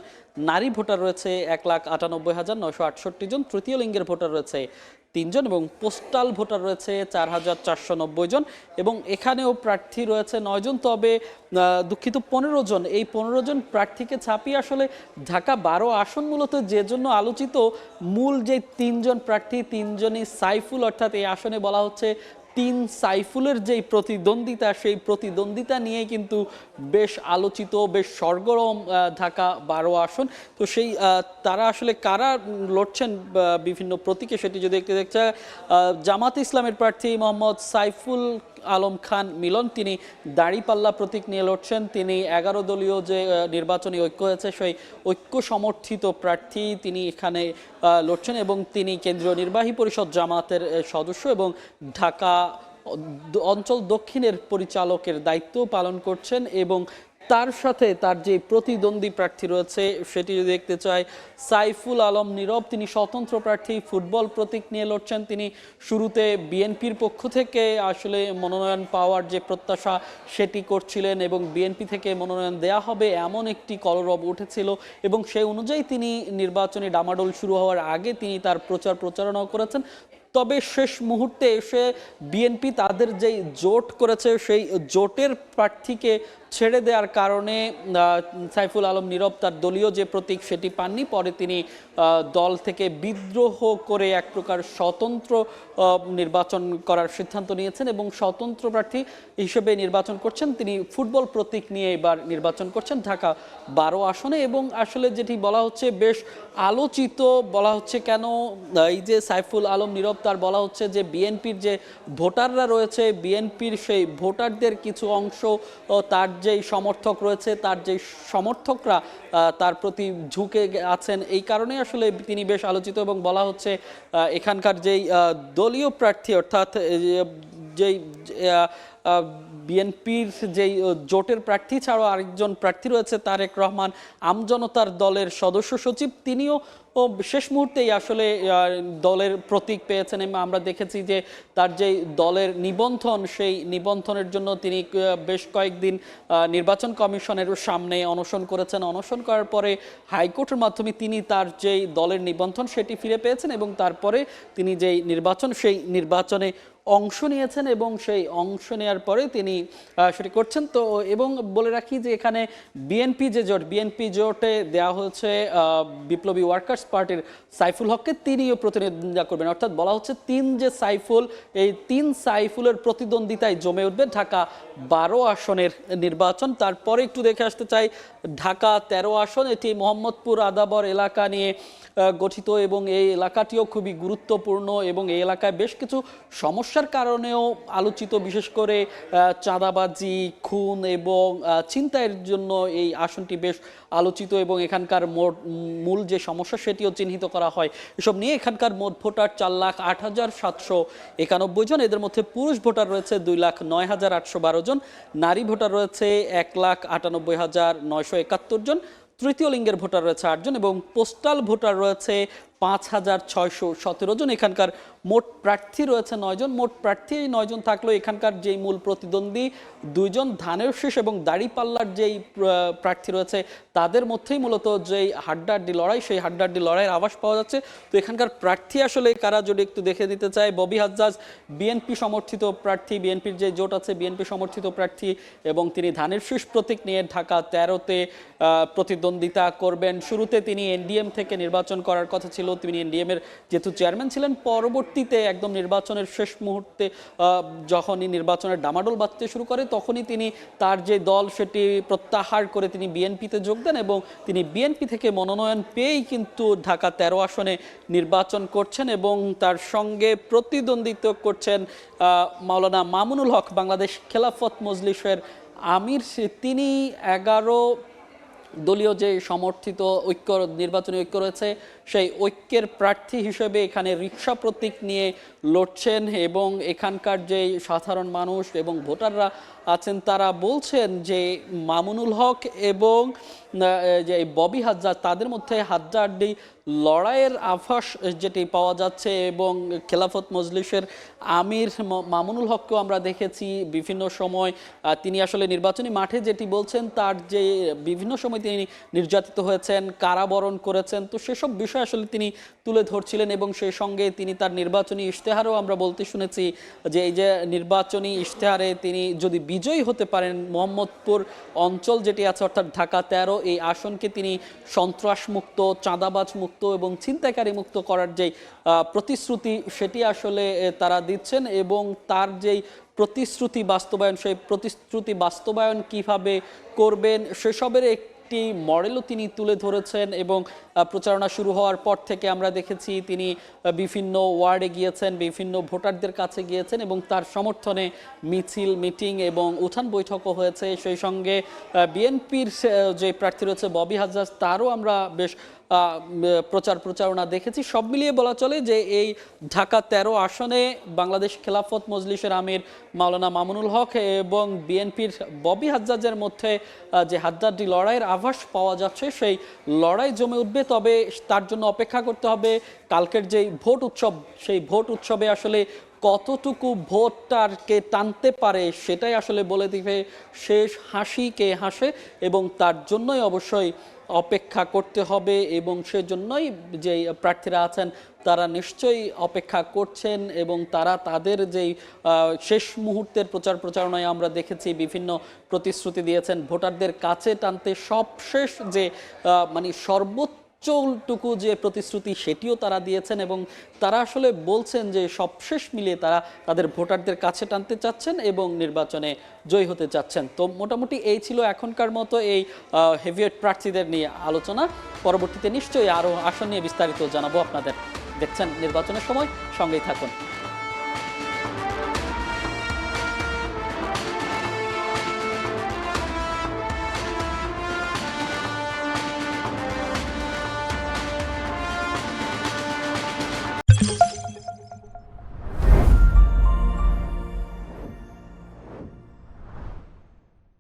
নারী ভোটার রয়েছে 1,98,968 জন, তৃতীয় লিঙ্গের ভোটার রয়েছে 3 জন এবং পোস্টাল ভোটার রয়েছে 4,490 জন এবং এখানেও প্রার্থী রয়েছে 9 জন, তবে দুঃখিত 15 জন। এই 15 জন প্রার্থীকে ছাপিয়ে আসলে ঢাকা 12 আসন মূলত যে জন্য আলোচিত, মূল যে 3 জন প্রার্থী 3 জনই সাইফুল, অর্থাৎ এই আসনে বলা হচ্ছে 3 সাইফুলের যেই প্রতিদ্বন্দ্বিতা, সেই প্রতিদ্বন্দ্বিতা নিয়ে কিন্তু বেশ আলোচিত, বেশ সরগরম ঢাকা 12 আসন। তো সেই তারা আসলে কারা লড়ছেন বিভিন্ন প্রতীকে সেটি যদি একটু দেখতে, জামাত ইসলামের প্রার্থী মোহাম্মদ সাইফুল আলম খান মিলন, তিনি দাঁড়িপাল্লা প্রতীক নিয়ে লড়ছেন। তিনি 11 দলীয় যে নির্বাচনী ঐক্য হয়েছে সেই ঐক্য সমর্থিত প্রার্থী, তিনি এখানে লড়ছেন এবং তিনি কেন্দ্রীয় নির্বাহী পরিষদ জামাতের সদস্য এবং ঢাকা অঞ্চল দক্ষিণের পরিচালকের দায়িত্ব পালন করছেন এবং তার সাথে তার যে প্রতিদ্বন্দ্বী প্রার্থী রয়েছে সেটি যদি দেখতে চাই, সাইফুল আলম নীরব, তিনি স্বতন্ত্র প্রার্থী, ফুটবল প্রতীক নিয়ে লড়ছেন। তিনি শুরুতে বিএনপির পক্ষ থেকে আসলে মনোনয়ন পাওয়ার যে প্রত্যাশা সেটি করছিলেন এবং বিএনপি থেকে মনোনয়ন দেয়া হবে এমন একটি কলরব উঠেছিল এবং সেই অনুযায়ী তিনি নির্বাচনী ডামাডোল শুরু হওয়ার আগে তিনি তার প্রচারণাও করেছেন। তবে শেষ মুহূর্তে এসে বিএনপি তাদের যেই জোট করেছে সেই জোটের প্রার্থীকে ছেড়ে দেওয়ার কারণে সাইফুল আলম নীরব তার দলীয় যে প্রতীক সেটি পাননি। পরে তিনি দল থেকে বিদ্রোহ করে এক প্রকার স্বতন্ত্র নির্বাচন করার সিদ্ধান্ত নিয়েছেন এবং স্বতন্ত্র প্রার্থী হিসেবে নির্বাচন করছেন। তিনি ফুটবল প্রতীক নিয়ে এবার নির্বাচন করছেন ঢাকা 12 আসনে এবং আসলে যেটি বলা হচ্ছে বেশ আলোচিত বলা হচ্ছে কেন এই যে সাইফুল আলম নীরব তার বলা হচ্ছে যে বিএনপির যে ভোটাররা রয়েছে, বিএনপির সেই ভোটারদের কিছু অংশ তার যেই সমর্থক রয়েছে, তার যেই সমর্থকরা তার প্রতি ঝুঁকে আছেন, এই কারণে আসলে তিনি বেশ আলোচিত এবং বলা হচ্ছে এখানকার যেই দলীয় প্রার্থী অর্থাৎ যেই বিএনপির যেই জোটের প্রার্থী ছাড়াও আরেকজন প্রার্থী রয়েছে তারেক রহমান, আমজনতার দলের সদস্য সচিব, তিনিও শেষ মুহূর্তেই আসলে দলের প্রতীক পেয়েছেন এবং আমরা দেখেছি যে তার যেই দলের নিবন্ধন সেই নিবন্ধনের জন্য তিনি বেশ কয়েকদিন নির্বাচন কমিশনের সামনে অনশন করেছেন। অনশন করার পরে হাইকোর্টের মাধ্যমে তিনি তার যেই দলের নিবন্ধন সেটি ফিরে পেয়েছেন এবং তারপরে তিনি যেই নির্বাচন সেই নির্বাচনে অংশ নিয়েছেন এবং সেই অংশ নেওয়ার পরে তিনি সেটি করছেন। তো এবং বলে রাখি যে এখানে বিএনপি যে জোট, বিএনপি জোটে দেওয়া হয়েছে বিপ্লবী ওয়ার্কার্স পার্টির সাইফুল হককে, তিনিও প্রতিদ্বন্দ্বিতা করবেন। অর্থাৎ বলা হচ্ছে যে সাইফুল, এই 3 সাইফুলের প্রতিদ্বন্দ্বিতায় জমে উঠবে ঢাকা 12 আসনের নির্বাচন। তারপরে একটু দেখে আসতে চাই ঢাকা 13 আসন, এটি মোহাম্মদপুর আদাবর এলাকা নিয়ে গঠিত এবং এই এলাকাটিও খুবই গুরুত্বপূর্ণ এবং এই এলাকায় বেশ কিছু সমস্যার কারণেও আলোচিত, বিশেষ করে চাঁদাবাজি, খুন এবং ছিনতাইয়ের জন্য এই আসনটি বেশ আলোচিত এবং এখানকার মূল যে সমস্যা সেটিও চিহ্নিত করা হয়। এসব নিয়ে এখানকার মোট ভোটার 4,08,791 জন, এদের মধ্যে পুরুষ ভোটার রয়েছে 2,09,812 জন, নারী ভোটার রয়েছে 1,98,971 জন, তৃতীয় লিঙ্গের ভোটার রয়েছে 8 জন এবং পোস্টাল ভোটার রয়েছে 5,617 জন। এখানকার মোট প্রার্থী রয়েছে 9 জন। মোট প্রার্থী 9 জন থাকলেও এখানকার যেই মূল প্রতিদ্বন্দ্বী 2 জন ধানের শীষ এবং দাড়িপাল্লার যেই প্রার্থী রয়েছে তাদের মধ্যেই মূলত যেই হাড্ডাহাড্ডি লড়াই, সেই হাড্ডাহাড্ডি লড়াইয়ের আভাস পাওয়া যাচ্ছে। তো এখানকার প্রার্থী আসলে কারা যদি একটু দেখে দিতে চাই, ববি হাজ্জাজ বিএনপি সমর্থিত প্রার্থী, বিএনপির যে জোট আছে বিএনপি সমর্থিত প্রার্থী এবং তিনি ধানের শীষ প্রতীক নিয়ে ঢাকা 13-তে প্রতিদ্বন্দ্বিতা করবেন। শুরুতে তিনি এনডিএম থেকে নির্বাচন করার কথা ছিল, তিনি এনডিএম-এর যেহেতু চেয়ারম্যান ছিলেন, পরবর্তীতে একদম নির্বাচনের শেষ মুহূর্তে যখনই নির্বাচনের ডামাডোল বাজতে শুরু করে তখনই তিনি তার যে দল সেটি প্রত্যাহার করে তিনি বিএনপিতে যোগ দেন এবং তিনি বিএনপি থেকে মনোনয়ন পেয়েই কিন্তু ঢাকা 13 আসনে নির্বাচন করছেন এবং তার সঙ্গে প্রতিদ্বন্দ্বিতা করছেন মাওলানা মামুনুল হক, বাংলাদেশ খেলাফত মজলিসের আমির। তিনি 11 দলীয় যে সমর্থিত ঐক্য নির্বাচনী ঐক্য রয়েছে সেই ঐক্যের প্রার্থী হিসেবে এখানে রিকশা প্রতীক নিয়ে লড়ছেন এবং এখানকার যে সাধারণ মানুষ এবং ভোটাররা আছেন তারা বলছেন যে মামুনুল হক এবং যে ববি হাজ্জাজ তাদের মধ্যে হাড্ডাহাড্ডি লড়াইয়ের আভাস যেটি পাওয়া যাচ্ছে এবং খেলাফত মজলিসের আমির মামুনুল হককেও আমরা দেখেছি বিভিন্ন সময় তিনি আসলে নির্বাচনী মাঠে যেটি বলছেন তার যে বিভিন্ন সময় তিনি নির্যাতিত হয়েছেন, কারাবরণ করেছেন, তো সেসব বিষয় আসলে তিনি তুলে ধরছিলেন এবং সেই সঙ্গে তিনি তার নির্বাচনী ইশতেহারেও আমরা বলতে শুনেছি যে এই যে নির্বাচনী ইশতেহারে তিনি যদি বিজয়ী হতে পারেন মোহাম্মদপুর অঞ্চল যেটি আছে অর্থাৎ ঢাকা 13 এই আসনকে তিনি সন্ত্রাসমুক্ত, চাঁদাবাজ মুক্ত এবং ছিনতাইকারী মুক্ত করার যেই প্রতিশ্রুতি সেটি আসলে তারা দিচ্ছেন এবং তার যেই প্রতিশ্রুতি বাস্তবায়ন, সেই প্রতিশ্রুতি বাস্তবায়ন কিভাবে করবেন সেসবের একটি মডেলও তিনি তুলে ধরেছেন এবং প্রচারণা শুরু হওয়ার পর থেকে আমরা দেখেছি তিনি বিভিন্ন ওয়ার্ডে গিয়েছেন, বিভিন্ন ভোটারদের কাছে গিয়েছেন এবং তার সমর্থনে মিছিল, মিটিং এবং উঠান বৈঠকও হয়েছে। সেই সঙ্গে বিএনপির যে প্রার্থী রয়েছে ববি হাজ্জাজ তারও আমরা বেশ প্রচার প্রচারণা দেখেছি। সব মিলিয়ে বলা চলে যে এই ঢাকা 13 আসনে বাংলাদেশ খেলাফত মজলিসের আমির মাওলানা মামুনুল হক এবং বিএনপির ববি হাজ্জাজের মধ্যে যে হাড্ডাহাড্ডি লড়াইয়ের আভাস পাওয়া যাচ্ছে, সেই লড়াই জমে উঠবে। তবে তার জন্য অপেক্ষা করতে হবে কালকের যেই ভোট উৎসব, সেই ভোট উৎসবে আসলে কতটুকু ভোটটাকে টানতে পারে সেটাই আসলে বলে দিবে শেষ হাসি কে হাসে, এবং তার জন্যই অবশ্যই অপেক্ষা করতে হবে। এবং সেজন্যই যে প্রার্থীরা আছেন তারা নিশ্চয়ই অপেক্ষা করছেন এবং তারা তাদের যেই শেষ মুহূর্তের প্রচার প্রচারণায় আমরা দেখেছি বিভিন্ন প্রতিশ্রুতি দিয়েছেন ভোটারদের কাছে টানতে। সবশেষ যে মানে সর্বোচ্চটুকু যে প্রতিশ্রুতি সেটিও তারা দিয়েছেন এবং তারা আসলে বলছেন যে সবশেষ মিলিয়ে তারা তাদের ভোটারদের কাছে টানতে চাচ্ছেন এবং নির্বাচনে জয়ী হতে চাচ্ছেন। তো মোটামুটি এই ছিল এখনকার মতো এই হেভিওয়েট প্রার্থীদের নিয়ে আলোচনা। পরবর্তীতে নিশ্চয়ই আরও আসন নিয়ে বিস্তারিত জানাবো আপনাদের। দেখছেন নির্বাচনের সময়, সঙ্গেই থাকুন।